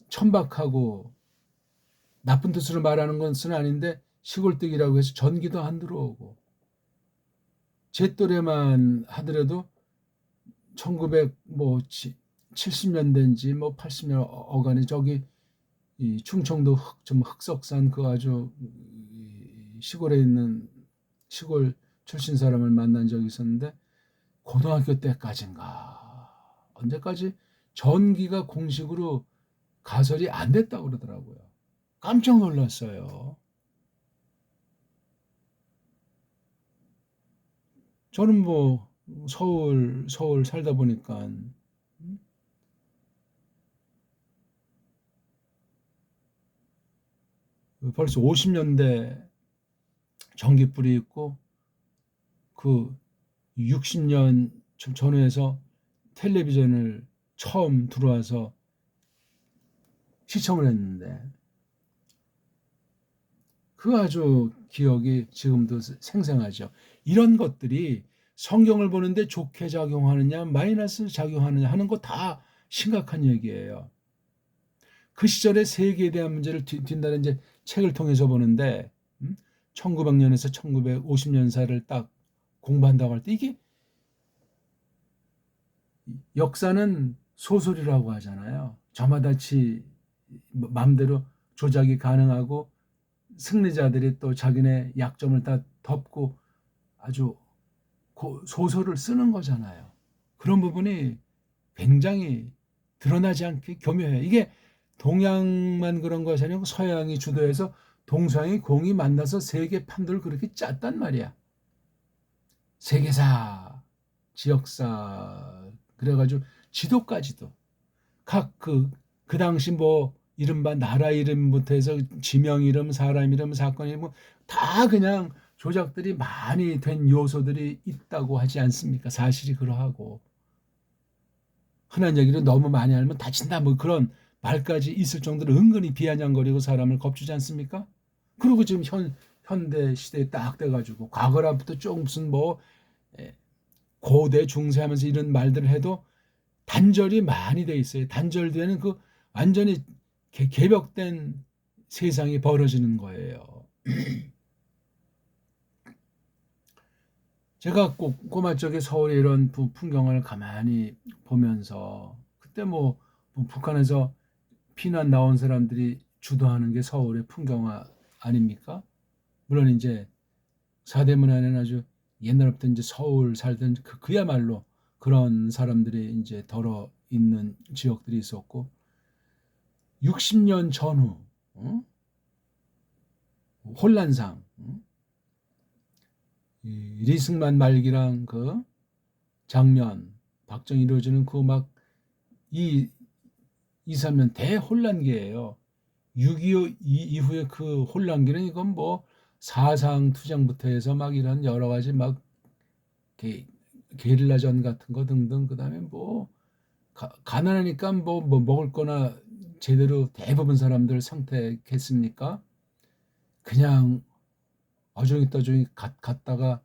천박하고 나쁜 뜻으로 말하는 것은 아닌데 시골뜨기라고 해서 전기도 안 들어오고 제 또래만 하더라도 1970년대인지 뭐 80년 어간에 저기 이 충청도 좀 흑석산 그 아주 시골에 있는 시골 출신 사람을 만난 적이 있었는데 고등학교 때까지인가 언제까지 전기가 공식으로 가설이 안 됐다고 그러더라고요. 깜짝 놀랐어요. 저는 뭐 서울 살다 보니까 벌써 50년대 전기불이 있고 그 60년 전후에서 텔레비전을 처음 들어와서 시청을 했는데 그 아주 기억이 지금도 생생하죠. 이런 것들이 성경을 보는데 좋게 작용하느냐 마이너스 작용하느냐 하는 거 다 심각한 얘기예요. 그 시절의 세계에 대한 문제를 뒷단에 이제 책을 통해서 보는데 1900년에서 1950년사를 딱 공부한다고 할 때 이게 역사는 소설이라고 하잖아요. 저마다치 마음대로 조작이 가능하고 승리자들이 또 자기네 약점을 다 덮고 아주 소설을 쓰는 거잖아요. 그런 부분이 굉장히 드러나지 않게 교묘해요. 이게 동양만 그런 것이 아니고 서양이 주도해서 동서양이 공이 만나서 세계 판도를 그렇게 짰단 말이야. 세계사, 지역사, 그래가지고 지도까지도 각 그 당시 뭐 이른바 나라 이름부터 해서 지명 이름, 사람 이름, 사건 이름 다 그냥 조작들이 많이 된 요소들이 있다고 하지 않습니까? 사실이 그러하고 흔한 얘기를 너무 많이 알면 다친다 뭐 그런 말까지 있을 정도로 은근히 비아냥거리고 사람을 겁주지 않습니까? 그리고 지금 현대 시대에 딱 돼가지고 과거라부터 쭉 무슨 뭐 고대 중세하면서 이런 말들을 해도 단절이 많이 돼 있어요. 단절되는 그 완전히 개벽된 세상이 벌어지는 거예요. 제가 꼭 꼬마 쪽에 서울의 이런 풍경을 가만히 보면서 그때 뭐 북한에서 피난 나온 사람들이 주도하는 게 서울의 풍경화 아닙니까? 물론 이제 사대문화는 아주 옛날부터 이제 서울 살던 그야말로 그런 사람들이 이제 덜어 있는 지역들이 있었고 60년 전후 혼란상 리승만 말기랑 그 장면 박정희 이루어지는 그 막 이 2, 3년 대혼란기예요. 6.25 이후에 그 혼란기는 이건 뭐 사상투쟁부터 해서 막 이런 여러 가지 막 게릴라전 같은 거 등등 그다음에 뭐 가난하니까 뭐 먹을 거나 제대로 대부분 사람들 선택했습니까? 그냥 어중이 떠중이 갔다가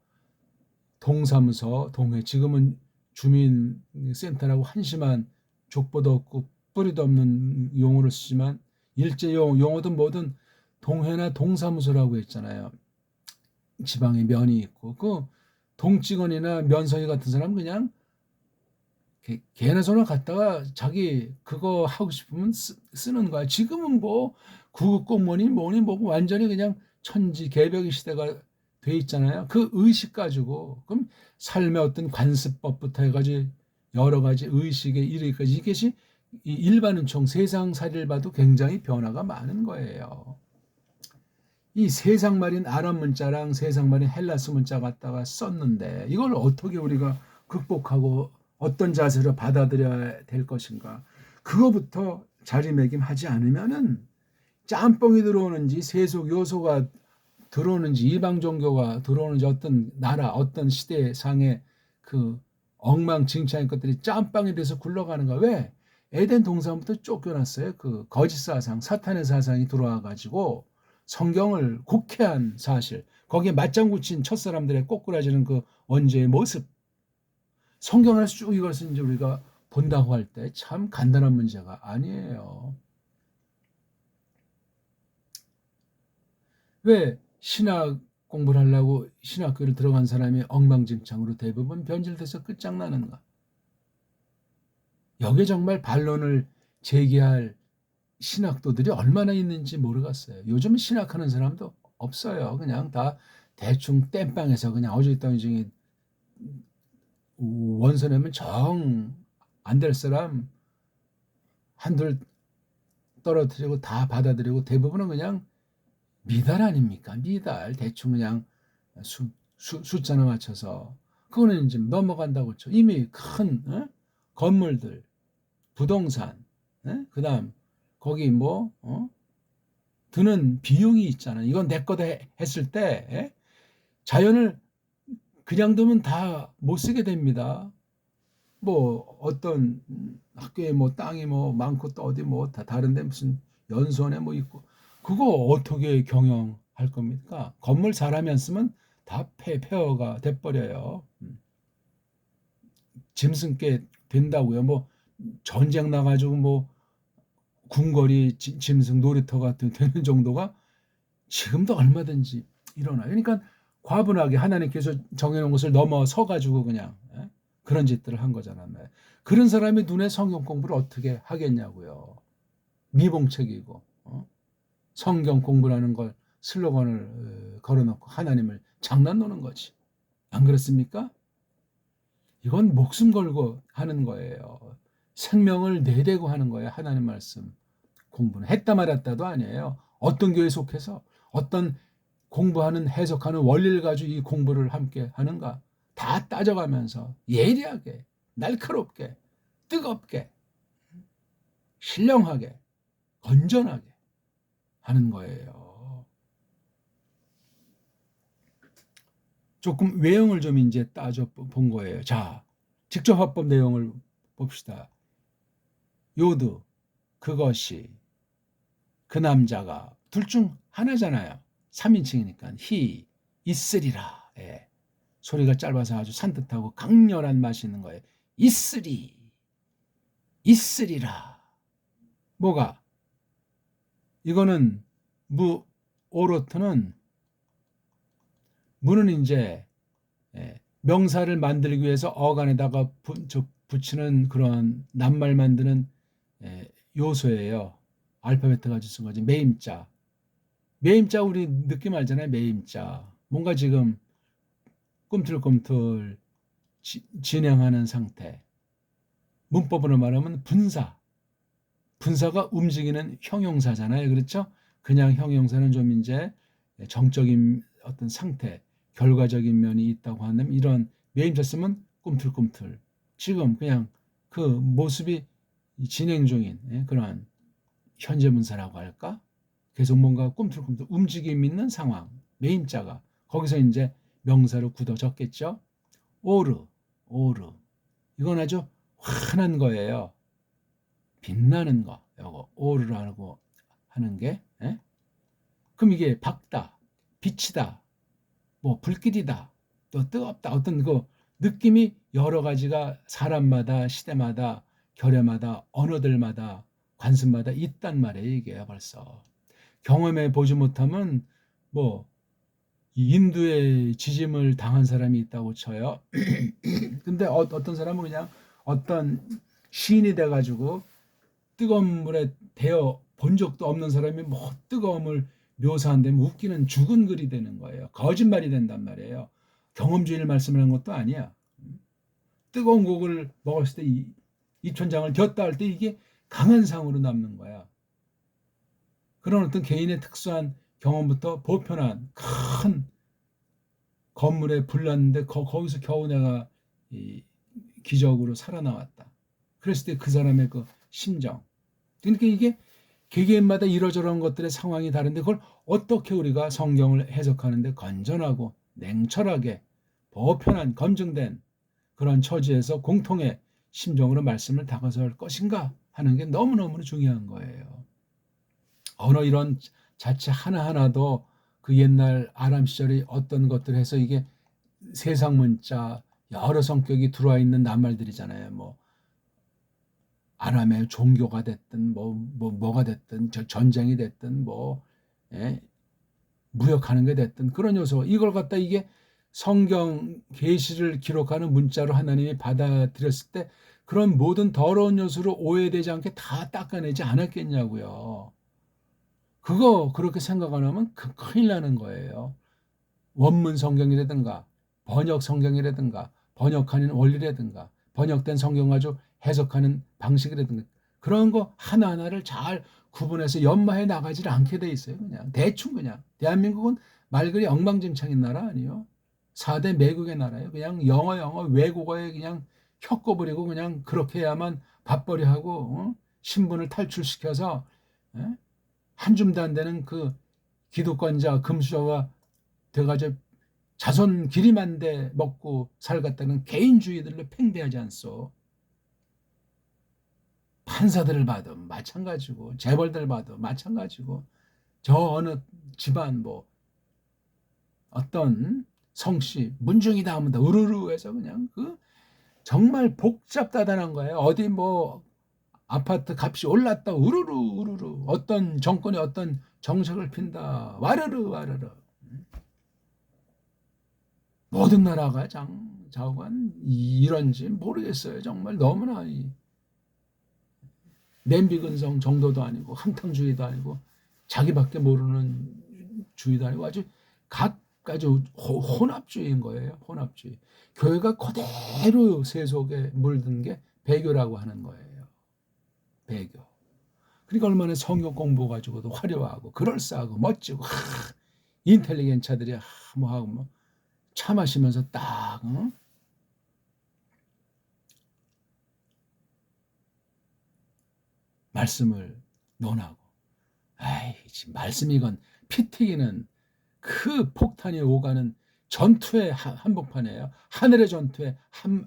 동사무소 동해 지금은 주민센터라고 한심한 족보도 없고 뿌리도 없는 용어를 쓰지만 일제 용어든 뭐든 동해나 동사무소라고 했잖아요. 지방에 면이 있고 그 동직원이나 면서기 같은 사람 그냥 개나 소나 갔다가 자기 그거 하고 싶으면 쓰는 거야. 지금은 뭐 구급 공무원이 뭐니 뭐고 완전히 그냥 천지 개벽의 시대가 돼 있잖아요. 그 의식 가지고 그럼 삶의 어떤 관습법부터 해가지고 여러 가지 의식에 이르기까지 이것이 일반은총 세상살이를 봐도 굉장히 변화가 많은 거예요. 이 세상 말인 아랍 문자랑 세상 말인 헬라스 문자 갖다가 썼는데 이걸 어떻게 우리가 극복하고 어떤 자세로 받아들여야 될 것인가? 그거부터 자리매김하지 않으면은 짬뽕이 들어오는지 세속 요소가 들어오는지 이방 종교가 들어오는지 어떤 나라 어떤 시대상의 그 엉망진창의 것들이 짬빵이 돼서 굴러가는 거야. 왜? 에덴 동산부터 쫓겨났어요. 그 거짓 사상, 사탄의 사상이 들어와 가지고 성경을 곡해한 사실, 거기에 맞장구 친 첫사람들의 꼬꾸라지는 그 원죄의 모습, 성경 안에서 쭉 이것을 이제 우리가 본다고 할 때 참 간단한 문제가 아니에요. 왜 신학 공부를 하려고 신학교를 들어간 사람이 엉망진창으로 대부분 변질돼서 끝장나는가? 여기에 정말 반론을 제기할 신학도들이 얼마나 있는지 모르겠어요. 요즘 신학하는 사람도 없어요. 그냥 다 대충 땜빵해서 그냥 어저기 중에 원서 내면 정 안 될 사람 한둘 떨어뜨리고 다 받아들이고 대부분은 그냥 미달 아닙니까? 미달 대충 그냥 숫자나 맞춰서 그거는 이제 넘어간다고 쳐. 이미 큰 건물들, 부동산, 그다음 거기 뭐 드는 비용이 있잖아. 이건 내 거다 했을 때 자연을 그냥 두면 다 못 쓰게 됩니다. 뭐 어떤 학교에 뭐 땅이 뭐 많고 또 어디 뭐 다 다른데 무슨 연수원에 뭐 있고 그거 어떻게 경영할 겁니까? 건물 사람이 안 쓰면 다 폐허가 돼버려요. 짐승 게 된다고요. 뭐 전쟁 나가지고 뭐 궁궐이 짐승 놀이터 같은 되는 정도가 지금도 얼마든지 일어나요. 그러니까 과분하게 하나님께서 정해놓은 것을 넘어서 가지고 그냥 그런 짓들을 한 거잖아요. 그런 사람이 눈에 성경 공부를 어떻게 하겠냐고요. 미봉책이고 성경 공부라는 걸 슬로건을 걸어놓고 하나님을 장난 노는 거지. 안 그렇습니까? 이건 목숨 걸고 하는 거예요. 생명을 내대고 하는 거예요. 하나님 말씀 공부는 했다 말았다도 아니에요. 어떤 교회에 속해서 어떤 공부하는 해석하는 원리를 가지고 이 공부를 함께 하는가 다 따져가면서 예리하게 날카롭게 뜨겁게 신령하게 건전하게 하는 거예요. 조금 외형을 좀 이제 따져 본 거예요. 자, 직접 화법 내용을 봅시다. 요드 그것이 그 남자가 둘 중 하나잖아요. 3인칭이니까 he 있으리라. 예. 소리가 짧아서 아주 산뜻하고 강렬한 맛이 있는 거예요. 있으리라. 뭐가? 이거는 오로트는 무는 이제 명사를 만들기 위해서 어간에다가 붙이는 그런 낱말 만드는 요소예요. 알파벳 가지고 쓴 거지. 매임자. 매임자 우리 느낌 알잖아요. 매임자. 뭔가 지금 꿈틀꿈틀 진행하는 상태. 문법으로 말하면 분사. 분사가 움직이는 형용사잖아요. 그렇죠? 그냥 형용사는 좀 이제 정적인 어떤 상태, 결과적인 면이 있다고 하는 이런 매임자 쓰면 꿈틀꿈틀. 지금 그냥 그 모습이 진행 중인 그런 현재 분사라고 할까? 계속 뭔가 꿈틀꿈틀 움직임 있는 상황. 매임자가 거기서 이제 명사로 굳어졌겠죠. 오르. 이건 아주 환한 거예요. 빛나는 거. 요거 오르라고 하는 게. 그럼 이게 밝다, 빛이다, 뭐 불길이다, 또 뜨겁다. 어떤 그 느낌이 여러 가지가 사람마다 시대마다 결례마다 언어들마다 관습마다 있단 말이에요. 이게 벌써 경험해 보지 못하면 뭐 인두의 지짐을 당한 사람이 있다고 쳐요. 근데 어떤 사람은 그냥 어떤 시인이 돼가지고 뜨거운 물에 데워 본 적도 없는 사람이 뭐 뜨거움을 묘사한다면 웃기는 죽은 글이 되는 거예요. 거짓말이 된단 말이에요. 경험주의를 말씀하는 것도 아니야. 뜨거운 곡을 먹었을 때 입천장을 겼다 할 때 이게 강한 상으로 남는 거야. 그런 어떤 개인의 특수한 경험부터 보편한 큰 건물에 불났는데 거기서 겨우 내가 기적으로 살아나왔다. 그랬을 때 그 사람의 그 심정. 그러니까 이게 개개인마다 이러저러한 것들의 상황이 다른데 그걸 어떻게 우리가 성경을 해석하는데 건전하고 냉철하게 보편한 검증된 그런 처지에서 공통의 심정으로 말씀을 다가설 것인가 하는 게 너무너무 중요한 거예요. 언어 이론 자체 하나하나도 그 옛날 아람 시절의 어떤 것들 해서 이게 세상 문자 여러 성격이 들어와 있는 낱말들이잖아요. 뭐 아람의 종교가 됐든 뭐가 됐든 전쟁이 됐든 예? 무역하는 게 됐든 그런 요소 이걸 갖다 이게 성경 계시를 기록하는 문자로 하나님이 받아들였을 때 그런 모든 더러운 요소를 오해되지 않게 다 닦아내지 않았겠냐고요. 그거 그렇게 생각 안 하면 큰일 나는 거예요. 원문 성경이라든가 번역 성경이라든가 번역하는 원리라든가 번역된 성경 가지고 해석하는 방식이라든가 그런 거 하나하나를 잘 구분해서 연마해 나가질 않게 돼 있어요. 그냥 대충 그냥 대한민국은 말 그리 엉망진창인 나라 아니요. 4대 매국의 나라예요. 그냥 영어 외국어에 그냥 혀꼬부리고 그냥 그렇게 해야만 밥벌이 하고 신분을 탈출시켜서 한 줌도 안 되는 그 기득권자 금수저가 돼가지고 자손 기림한데 먹고 살겠다는 개인주의들로 팽배하지 않소. 판사들을 봐도 마찬가지고 재벌들 봐도 마찬가지고 저 어느 집안 어떤 성씨 문중이다 하면 다 우르르 해서 그냥 그 정말 복잡다단한 거예요. 어디 아파트 값이 올랐다 우르르 어떤 정권이 어떤 정책을 핀다 와르르 모든 나라가 좌우간 이런지 모르겠어요. 정말 너무나 냄비근성 정도도 아니고 한탕주의도 아니고 자기밖에 모르는 주의도 아니고 아주 혼합주의인 거예요. 혼합주의. 교회가 그대로 세속에 물든 게 배교라고 하는 거예요. 배교. 그러니까 얼마나 성경 공부 가지고도 화려하고 그럴싸하고 멋지고 인텔리겐차들이 하고 차 마시면서 딱 말씀을 논하고 지금 말씀이건 피 튀기는 그 폭탄이 오가는 전투의 한복판이에요. 하늘의 전투의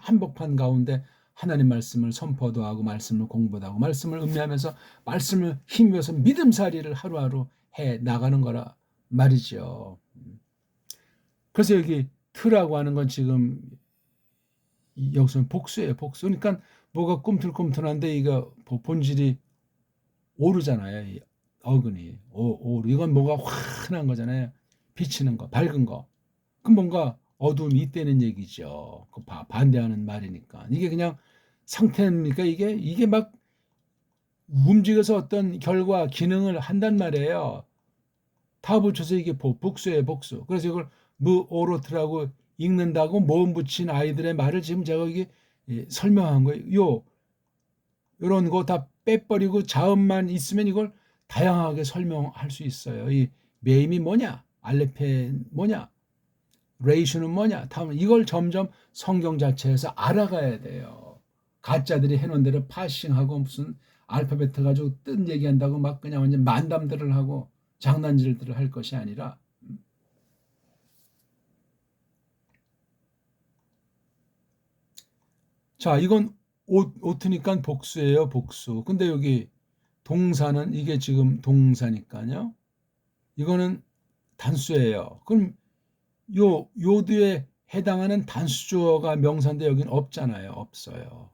한복판 가운데 하나님 말씀을 선포도 하고 말씀을 공부도 하고 말씀을 음미하면서 말씀을 힘입어서 믿음살이를 하루하루 해 나가는 거라 말이죠. 그래서 여기 트라고 하는 건 지금 여기서는 복수예요. 복수. 그러니까 뭐가 꿈틀꿈틀한데 이거 본질이 오르잖아요. 어근이 오르. 이건 뭐가 환한 거잖아요. 비치는 거, 밝은 거. 그 뭔가 어두움이 있다는 얘기죠. 그 반대하는 말이니까. 이게 그냥 상태입니까? 이게 막 움직여서 어떤 결과, 기능을 한단 말이에요. 다 붙여서 이게 복수예요, 복수. 그래서 이걸 무오로트라고 읽는다고 모음 붙인 아이들의 말을 지금 제가 이게 설명한 거예요. 요런 거 다 빼버리고 자음만 있으면 이걸 다양하게 설명할 수 있어요. 이 메임이 뭐냐? 알레페 뭐냐? 레이슈는 뭐냐? 다음 이걸 점점 성경 자체에서 알아가야 돼요. 가짜들이 해놓은 대로 파싱하고 무슨 알파벳 가지고 뜬 얘기한다고 막 그냥 완전 만담들을 하고 장난질들을 할 것이 아니라 자 이건 오트니까 복수예요. 복수. 근데 여기 동사는 이게 지금 동사니까요. 이거는 단수예요. 그럼 요 뒤에 해당하는 단수주어가 명사인데 여기는 없잖아요. 없어요.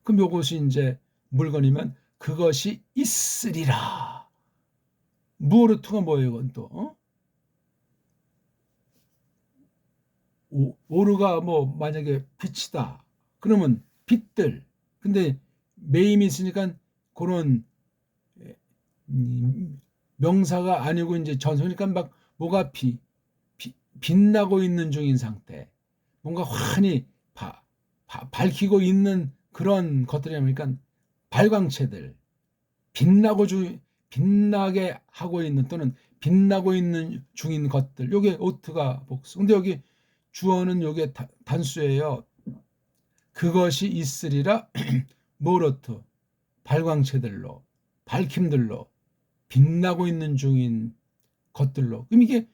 그럼 요것이 이제 물건이면 그것이 있으리라. 무어르투가 뭐예요? 이건 또 오르가 만약에 빛이다. 그러면 빛들. 근데 메임이 있으니까 그런 명사가 아니고 이제 전소니까 막 뭐가 빛나고 있는 중인 상태. 뭔가 환히 밝히고 있는 그런 것들이니까 발광체들. 빛나게 하고 있는 또는 빛나고 있는 중인 것들. 요게 오트가 복수. 근데 여기 주어는 요게 단수예요. 그것이 있으리라 모로트. 발광체들로, 밝힘들로, 빛나고 있는 중인 것들로. 그럼 이게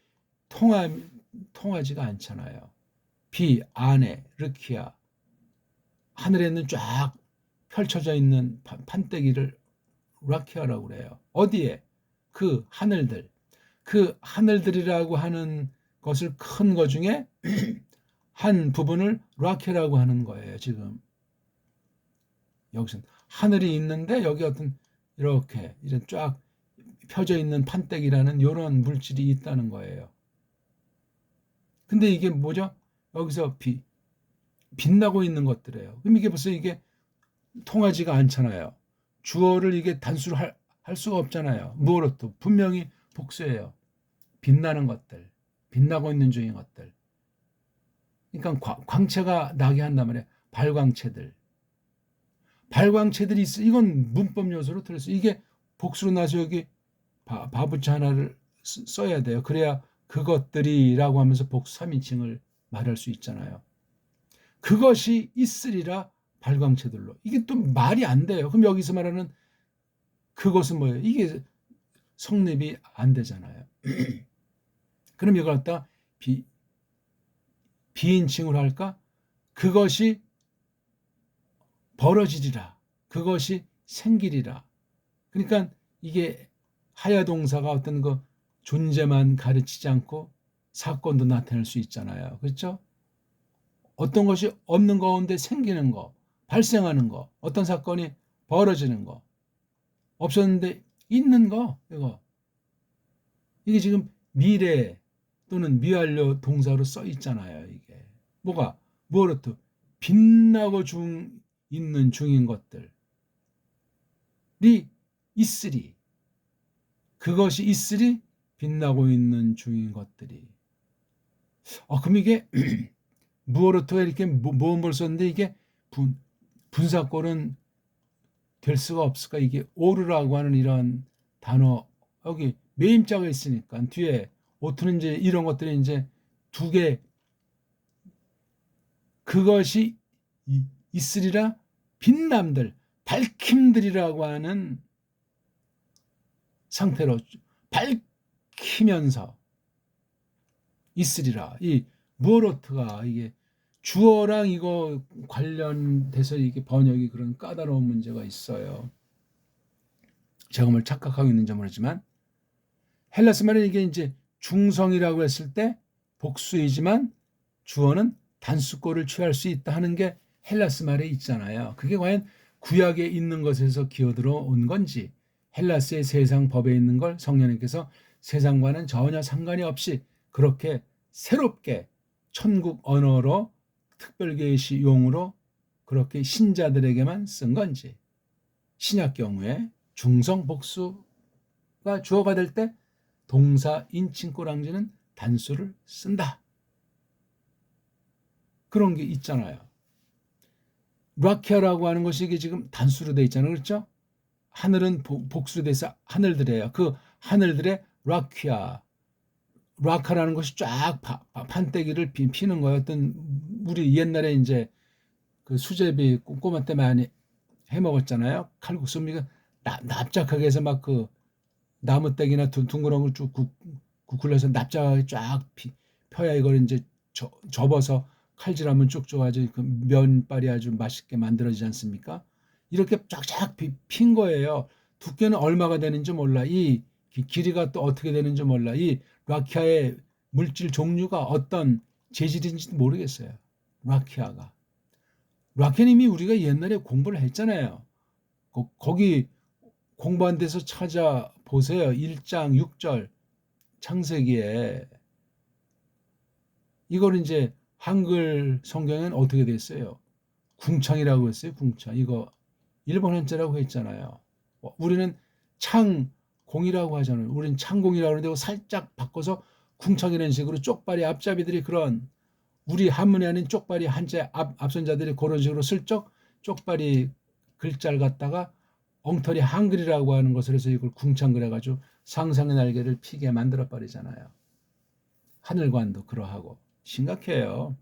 통하지가 않잖아요. 비, 아내, 르키아. 하늘에는 쫙 펼쳐져 있는 판때기를 라키아라고 그래요. 어디에? 그 하늘들. 그 하늘들이라고 하는 것을 큰 것 중에 한 부분을 라키아라고 하는 거예요. 지금 여기서 하늘이 있는데 여기 어떤 이렇게 이런 쫙 펴져 있는 판때기라는 이런 물질이 있다는 거예요. 근데 이게 뭐죠? 여기서 빛나고 있는 것들이에요. 그럼 이게 벌써 이게 통하지가 않잖아요. 주어를 이게 단수로 할 수가 없잖아요. 뭐로또 분명히 복수예요. 빛나는 것들, 빛나고 있는 중인 것들. 그러니까 광채가 나게 한단 말이에요. 발광체들. 발광체들이 있어. 이건 문법 요소로 들었어요. 이게 복수로 나서 여기 바부자 하나를 써야 돼요. 그래야 그것들이라고 하면서 복수 3인칭을 말할 수 있잖아요. 그것이 있으리라 발광체들로. 이게 또 말이 안 돼요. 그럼 여기서 말하는 그것은 뭐예요? 이게 성립이 안 되잖아요. 그럼 이걸 갖다 비인칭으로 할까? 그것이 벌어지리라. 그것이 생기리라. 그러니까 이게 하야 동사가 어떤 그 존재만 가르치지 않고 사건도 나타낼 수 있잖아요. 그렇죠? 어떤 것이 없는 가운데 생기는 거, 발생하는 거, 어떤 사건이 벌어지는 거, 없었는데 있는 거, 이게 지금 미래 또는 미완료 동사로 써 있잖아요. 이게 뭐로또 빛나고 있는 중인 것들이 있으리. 그것이 있으리 빛나고 있는 중인 것들이. 그럼 이게 무어로토가 이렇게 모음을 썼는데 이게 분사꼴은 될 수가 없을까? 이게 오르라고 하는 이런 단어 여기 매임자가 있으니까 뒤에 오토는 이제 이런 것들이 이제 두 개 그것이 있으리라 빛남들 밝힘들이라고 하는 상태로 밝히면서 있으리라. 이 무어로트가 이게 주어랑 이거 관련돼서 이게 번역이 그런 까다로운 문제가 있어요. 제가 뭘 착각하고 있는지 모르지만 헬라스 말은 이게 이제 중성이라고 했을 때 복수이지만 주어는 단수꼴을 취할 수 있다 하는 게 헬라스 말에 있잖아요. 그게 과연 구약에 있는 것에서 기어들어 온 건지 헬라스의 세상 법에 있는 걸 성령님께서 세상과는 전혀 상관이 없이 그렇게 새롭게 천국 언어로 특별계시용으로 그렇게 신자들에게만 쓴 건지 신약 경우에 중성 복수가 주어가 될 때 동사 인칭 꼬랑지는 단수를 쓴다. 그런 게 있잖아요. 라키아라고 하는 것이 이게 지금 단수로 돼 있잖아요. 그렇죠? 하늘은 복수로 돼서 하늘들이에요. 그 하늘들의 라키아, 라카라는 것이 쫙 판때기를 피는 거예요. 어떤 우리 옛날에 이제 그 수제비 꼬꼬마 때 많이 해 먹었잖아요. 칼국수 우리가 납작하게 해서 막 그 나무떼기나 둥그런 걸 쭉 굴려서 납작하게 쫙 펴야 이걸 이제 접어서 칼질하면 쭉쭉 아주 그 면발이 아주 맛있게 만들어지지 않습니까? 이렇게 쫙쫙 핀 거예요. 두께는 얼마가 되는지 몰라. 이 길이가 또 어떻게 되는지 몰라. 이 라키아의 물질 종류가 어떤 재질인지도 모르겠어요. 라키아가. 라키아님이 우리가 옛날에 공부를 했잖아요. 거기 공부한 데서 찾아보세요. 1장 6절 창세기에. 이걸 이제 한글 성경에는 어떻게 됐어요? 궁창이라고 했어요. 궁창. 이거 일본 한자라고 했잖아요. 우리는 창공이라고 하잖아요. 우리는 창공이라고 하는데 살짝 바꿔서 궁창이라는 식으로 쪽발이 앞잡이들이 그런 우리 한문에 아닌 쪽발이 한자 앞선자들이 그런 식으로 슬쩍 쪽발이 글자를 갖다가 엉터리 한글이라고 하는 것을 해서 이걸 궁창 그래가지고 상상의 날개를 피게 만들어 버리잖아요. 하늘관도 그러하고 심각해요.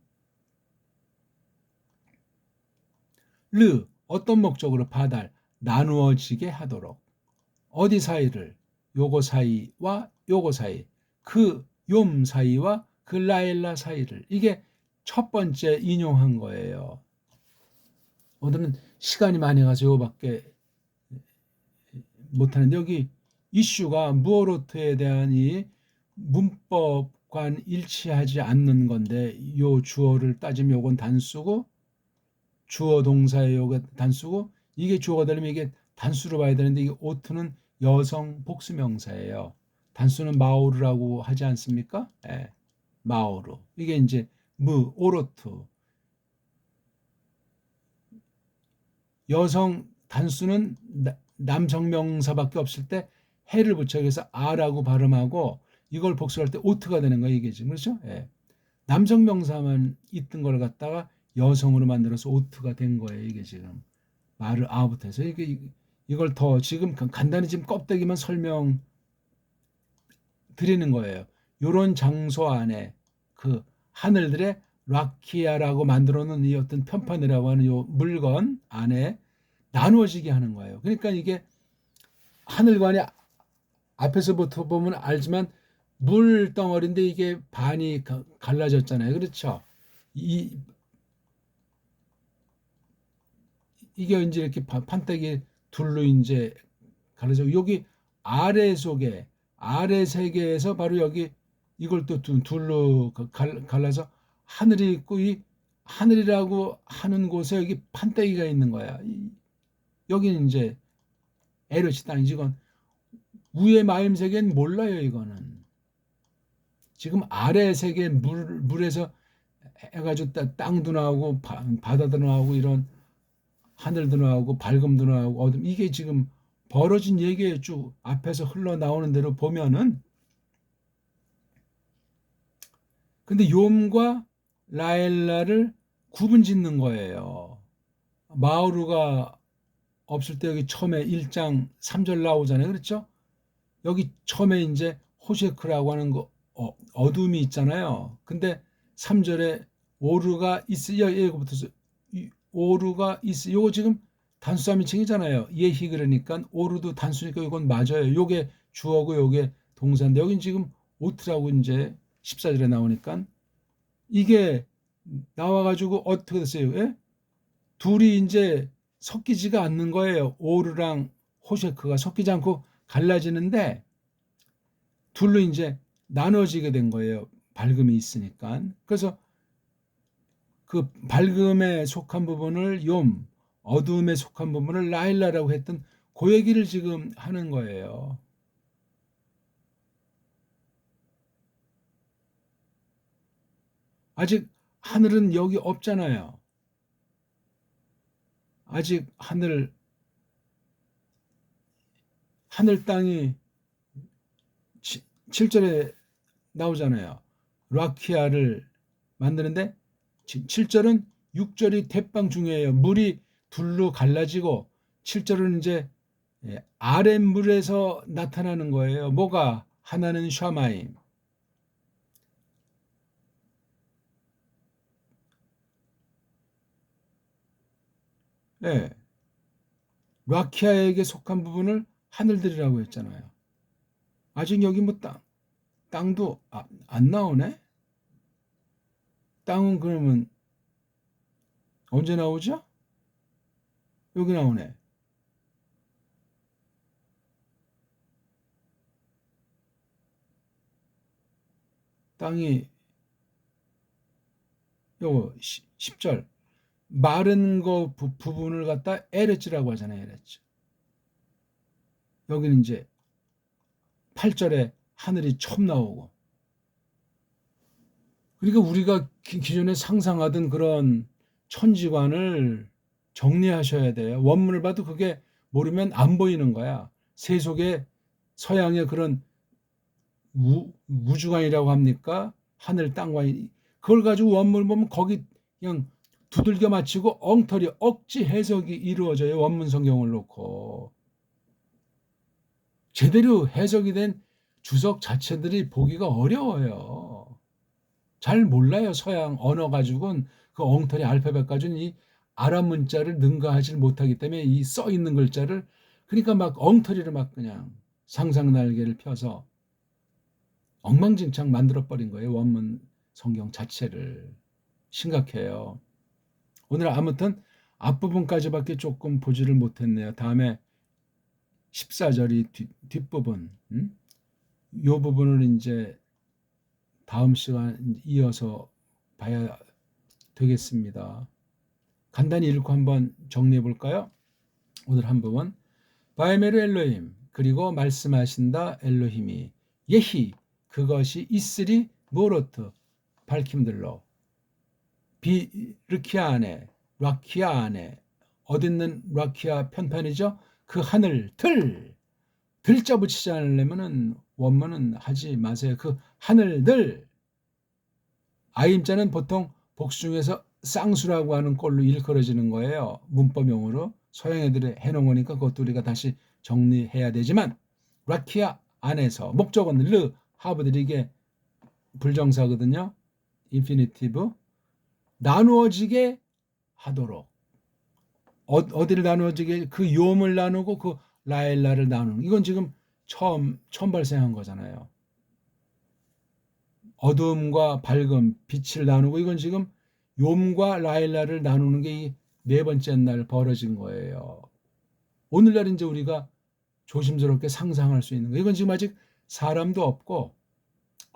어떤 목적으로 바달 나누어지게 하도록 어디 사이를 요거 사이와 요거 사이 그 욤 사이와 그 라엘라 사이를 이게 첫 번째 인용한 거예요. 오늘은 시간이 많이 가서 요거밖에 못하는데 여기 이슈가 무어로트에 대한 이 문법과 일치하지 않는 건데 요 주어를 따지면 요건 단수고 주어 동사의 요가 단수고 이게 주어가 되려면 이게 단수로 봐야 되는데 이게 오트는 여성 복수명사예요. 단수는 마오르라고 하지 않습니까? 예, 마오르. 이게 이제 오로트. 여성 단수는 남성 명사밖에 없을 때 해를 붙여 그래서 아라고 발음하고 이걸 복수할 때 오트가 되는 거예요. 이게 지금 그렇죠? 예. 남성 명사만 있던 걸 갖다가 여성으로 만들어서 오트가 된 거예요. 이게 지금 말을 아부터 해서 이걸 더 지금 간단히 지금 껍데기만 설명 드리는 거예요. 요런 장소 안에 그 하늘들의 라키아라고 만들어 놓은 이 어떤 편판이라고 하는 요 물건 안에 나누어지게 하는 거예요. 그러니까 이게 하늘관이 앞에서부터 보면 알지만 물 덩어리인데 이게 반이 갈라졌잖아요. 그렇죠? 이게 이제 이렇게 판때기 둘로 이제 갈라져. 여기 아래 세계에서 바로 여기 이걸 또 둘로 갈라서 하늘이 있고 이 하늘이라고 하는 곳에 여기 판때기가 있는 거야. 여기는 이제 에르시 땅이지. 이건 위의 마임 세계는 몰라요. 이거는 지금 아래 세계 물에서 해가지고 땅도 나오고 바다도 나오고 이런 하늘도 나오고 밝음도 나오고 어둠 이게 지금 벌어진 얘기에 쭉 앞에서 흘러나오는 대로 보면은 근데 욤과 라엘라를 구분 짓는 거예요. 마우루가 없을 때 여기 처음에 1장 3절 나오잖아요. 그렇죠? 여기 처음에 이제 호셰크라고 하는 거 어둠이 있잖아요. 근데 3절에 오르가 있어요. 이거부터 오르가 있어. 요거 지금 단수 3인칭이잖아요. 예히 그러니까 오르도 단수니까 이건 맞아요. 요게 주어고 요게 동사인데 여긴 지금 오트라고 이제 14절에 나오니까 이게 나와가지고 어떻게 됐어요? 예? 둘이 이제 섞이지가 않는 거예요. 오르랑 호셰크가 섞이지 않고 갈라지는데 둘로 이제 나눠지게 된 거예요. 밝음이 있으니까. 그래서 그 밝음에 속한 부분을 욤, 어두움에 속한 부분을 라일라라고 했던 그 얘기를 지금 하는 거예요. 아직 하늘은 여기 없잖아요. 아직 하늘 땅이 7절에 나오잖아요. 라키아를 만드는데 7절은 6절이 대빵 중요해요. 물이 둘로 갈라지고 7절은 이제 아랫물에서 나타나는 거예요. 뭐가? 하나는 샤마임. 예. 라키아에게 속한 부분을 하늘들이라고 했잖아요. 아직 여기 뭐 땅도 안 나오네? 땅은 그러면 언제 나오죠? 여기 나오네. 땅이 요거 10절 마른 거 부분을 갖다 에레츠라고 하잖아요. 에레츠. 여기는 이제 8절에 하늘이 처음 나오고 그러니까 우리가 기존에 상상하던 그런 천지관을 정리하셔야 돼요. 원문을 봐도 그게 모르면 안 보이는 거야. 세속의 서양의 그런 우주관이라고 합니까? 하늘 땅관 그걸 가지고 원문을 보면 거기 그냥 두들겨 맞히고 엉터리 억지 해석이 이루어져요. 원문 성경을 놓고 제대로 해석이 된 주석 자체들이 보기가 어려워요. 잘 몰라요. 서양 언어 가지고는 그 엉터리 알파벳 가지고는 이 아랍 문자를 능가하지 못하기 때문에 이 써 있는 글자를 그러니까 막 엉터리를 막 그냥 상상 날개를 펴서 엉망진창 만들어 버린 거예요. 원문 성경 자체를. 심각해요. 오늘 아무튼 앞부분까지밖에 조금 보지를 못했네요. 다음에 14절이 뒷부분 요 부분을 이제 다음 시간 이어서 봐야 되겠습니다. 간단히 읽고 한번 정리해 볼까요? 오늘 한 부분. 바이메르 엘로힘, 그리고 말씀하신다 엘로힘이, 예히 그것이 있으리 모로트 밝힘들로, 비르키아 안에, 라키아 안에, 어딨는 라키아 편판이죠? 그 하늘 들자 붙이지 않으려면은 원문은 하지 마세요. 그 하늘들, 아임자는 보통 복수 중에서 쌍수라고 하는 꼴로 일컬어지는 거예요. 문법용어로. 서양 애들이 해놓은 거니까 그것도 우리가 다시 정리해야 되지만, 라키아 안에서, 목적은 르 하브들, 이게 불정사거든요. 인피니티브. 나누어지게 하도록. 어디를 나누어지게? 그 요음을 나누고 그 라엘라를 나누는, 이건 지금 처음 발생한 거잖아요. 어둠과 밝음, 빛을 나누고, 이건 지금 욤과 라일라를 나누는 게 네 번째 날 벌어진 거예요. 오늘날 이제 우리가 조심스럽게 상상할 수 있는 거. 이건 지금 아직 사람도 없고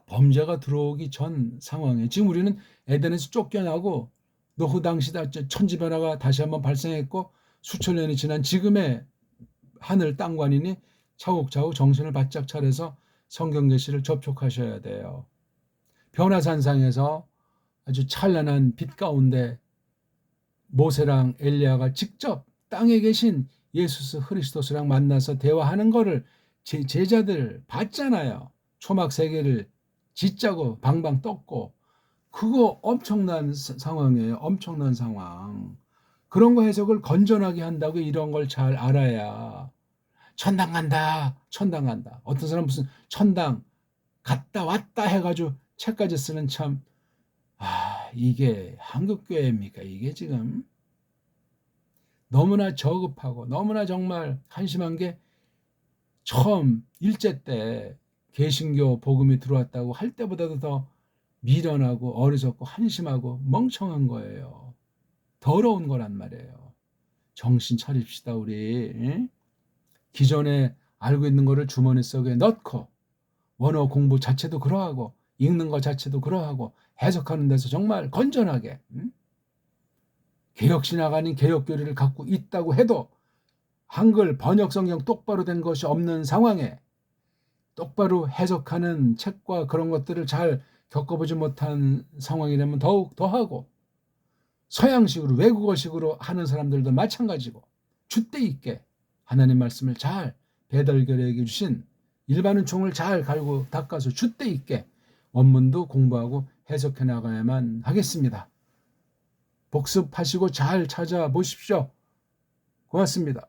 범죄가 들어오기 전 상황에, 지금 우리는 에덴에서 쫓겨나고 노후 당시 천지변화가 다시 한번 발생했고 수천 년이 지난 지금의 하늘 땅관이니 차곡차곡 정신을 바짝 차려서 성경 계시를 접촉하셔야 돼요. 변화산상에서 아주 찬란한 빛 가운데 모세랑 엘리야가 직접 땅에 계신 예수 그리스도랑 만나서 대화하는 거를 제자들 봤잖아요. 초막 세 개를 짓자고 방방 떴고, 그거 엄청난 상황이에요. 엄청난 상황. 그런 거 해석을 건전하게 한다고 이런 걸 잘 알아야. 천당 간다, 천당 간다. 어떤 사람 무슨 천당 갔다 왔다 해가지고 책까지 쓰는, 참, 이게 한국교회입니까? 이게 지금 너무나 저급하고 너무나 정말 한심한 게, 처음 일제 때 개신교 복음이 들어왔다고 할 때보다도 더 미련하고 어리석고 한심하고 멍청한 거예요. 더러운 거란 말이에요. 정신 차립시다 우리. 응? 기존에 알고 있는 거를 주머니 속에 넣고, 원어 공부 자체도 그러하고 읽는 것 자체도 그러하고 해석하는 데서 정말 건전하게, 개혁신학 아닌 개혁교리를 갖고 있다고 해도 한글 번역 성경 똑바로 된 것이 없는 상황에 똑바로 해석하는 책과 그런 것들을 잘 겪어보지 못한 상황이라면 더욱 더하고, 서양식으로 외국어식으로 하는 사람들도 마찬가지고, 줏대 있게 하나님 말씀을 잘 배달결해 주신 일반은총을 잘 갈고 닦아서 줏대 있게 원문도 공부하고 해석해 나가야만 하겠습니다. 복습하시고 잘 찾아보십시오. 고맙습니다.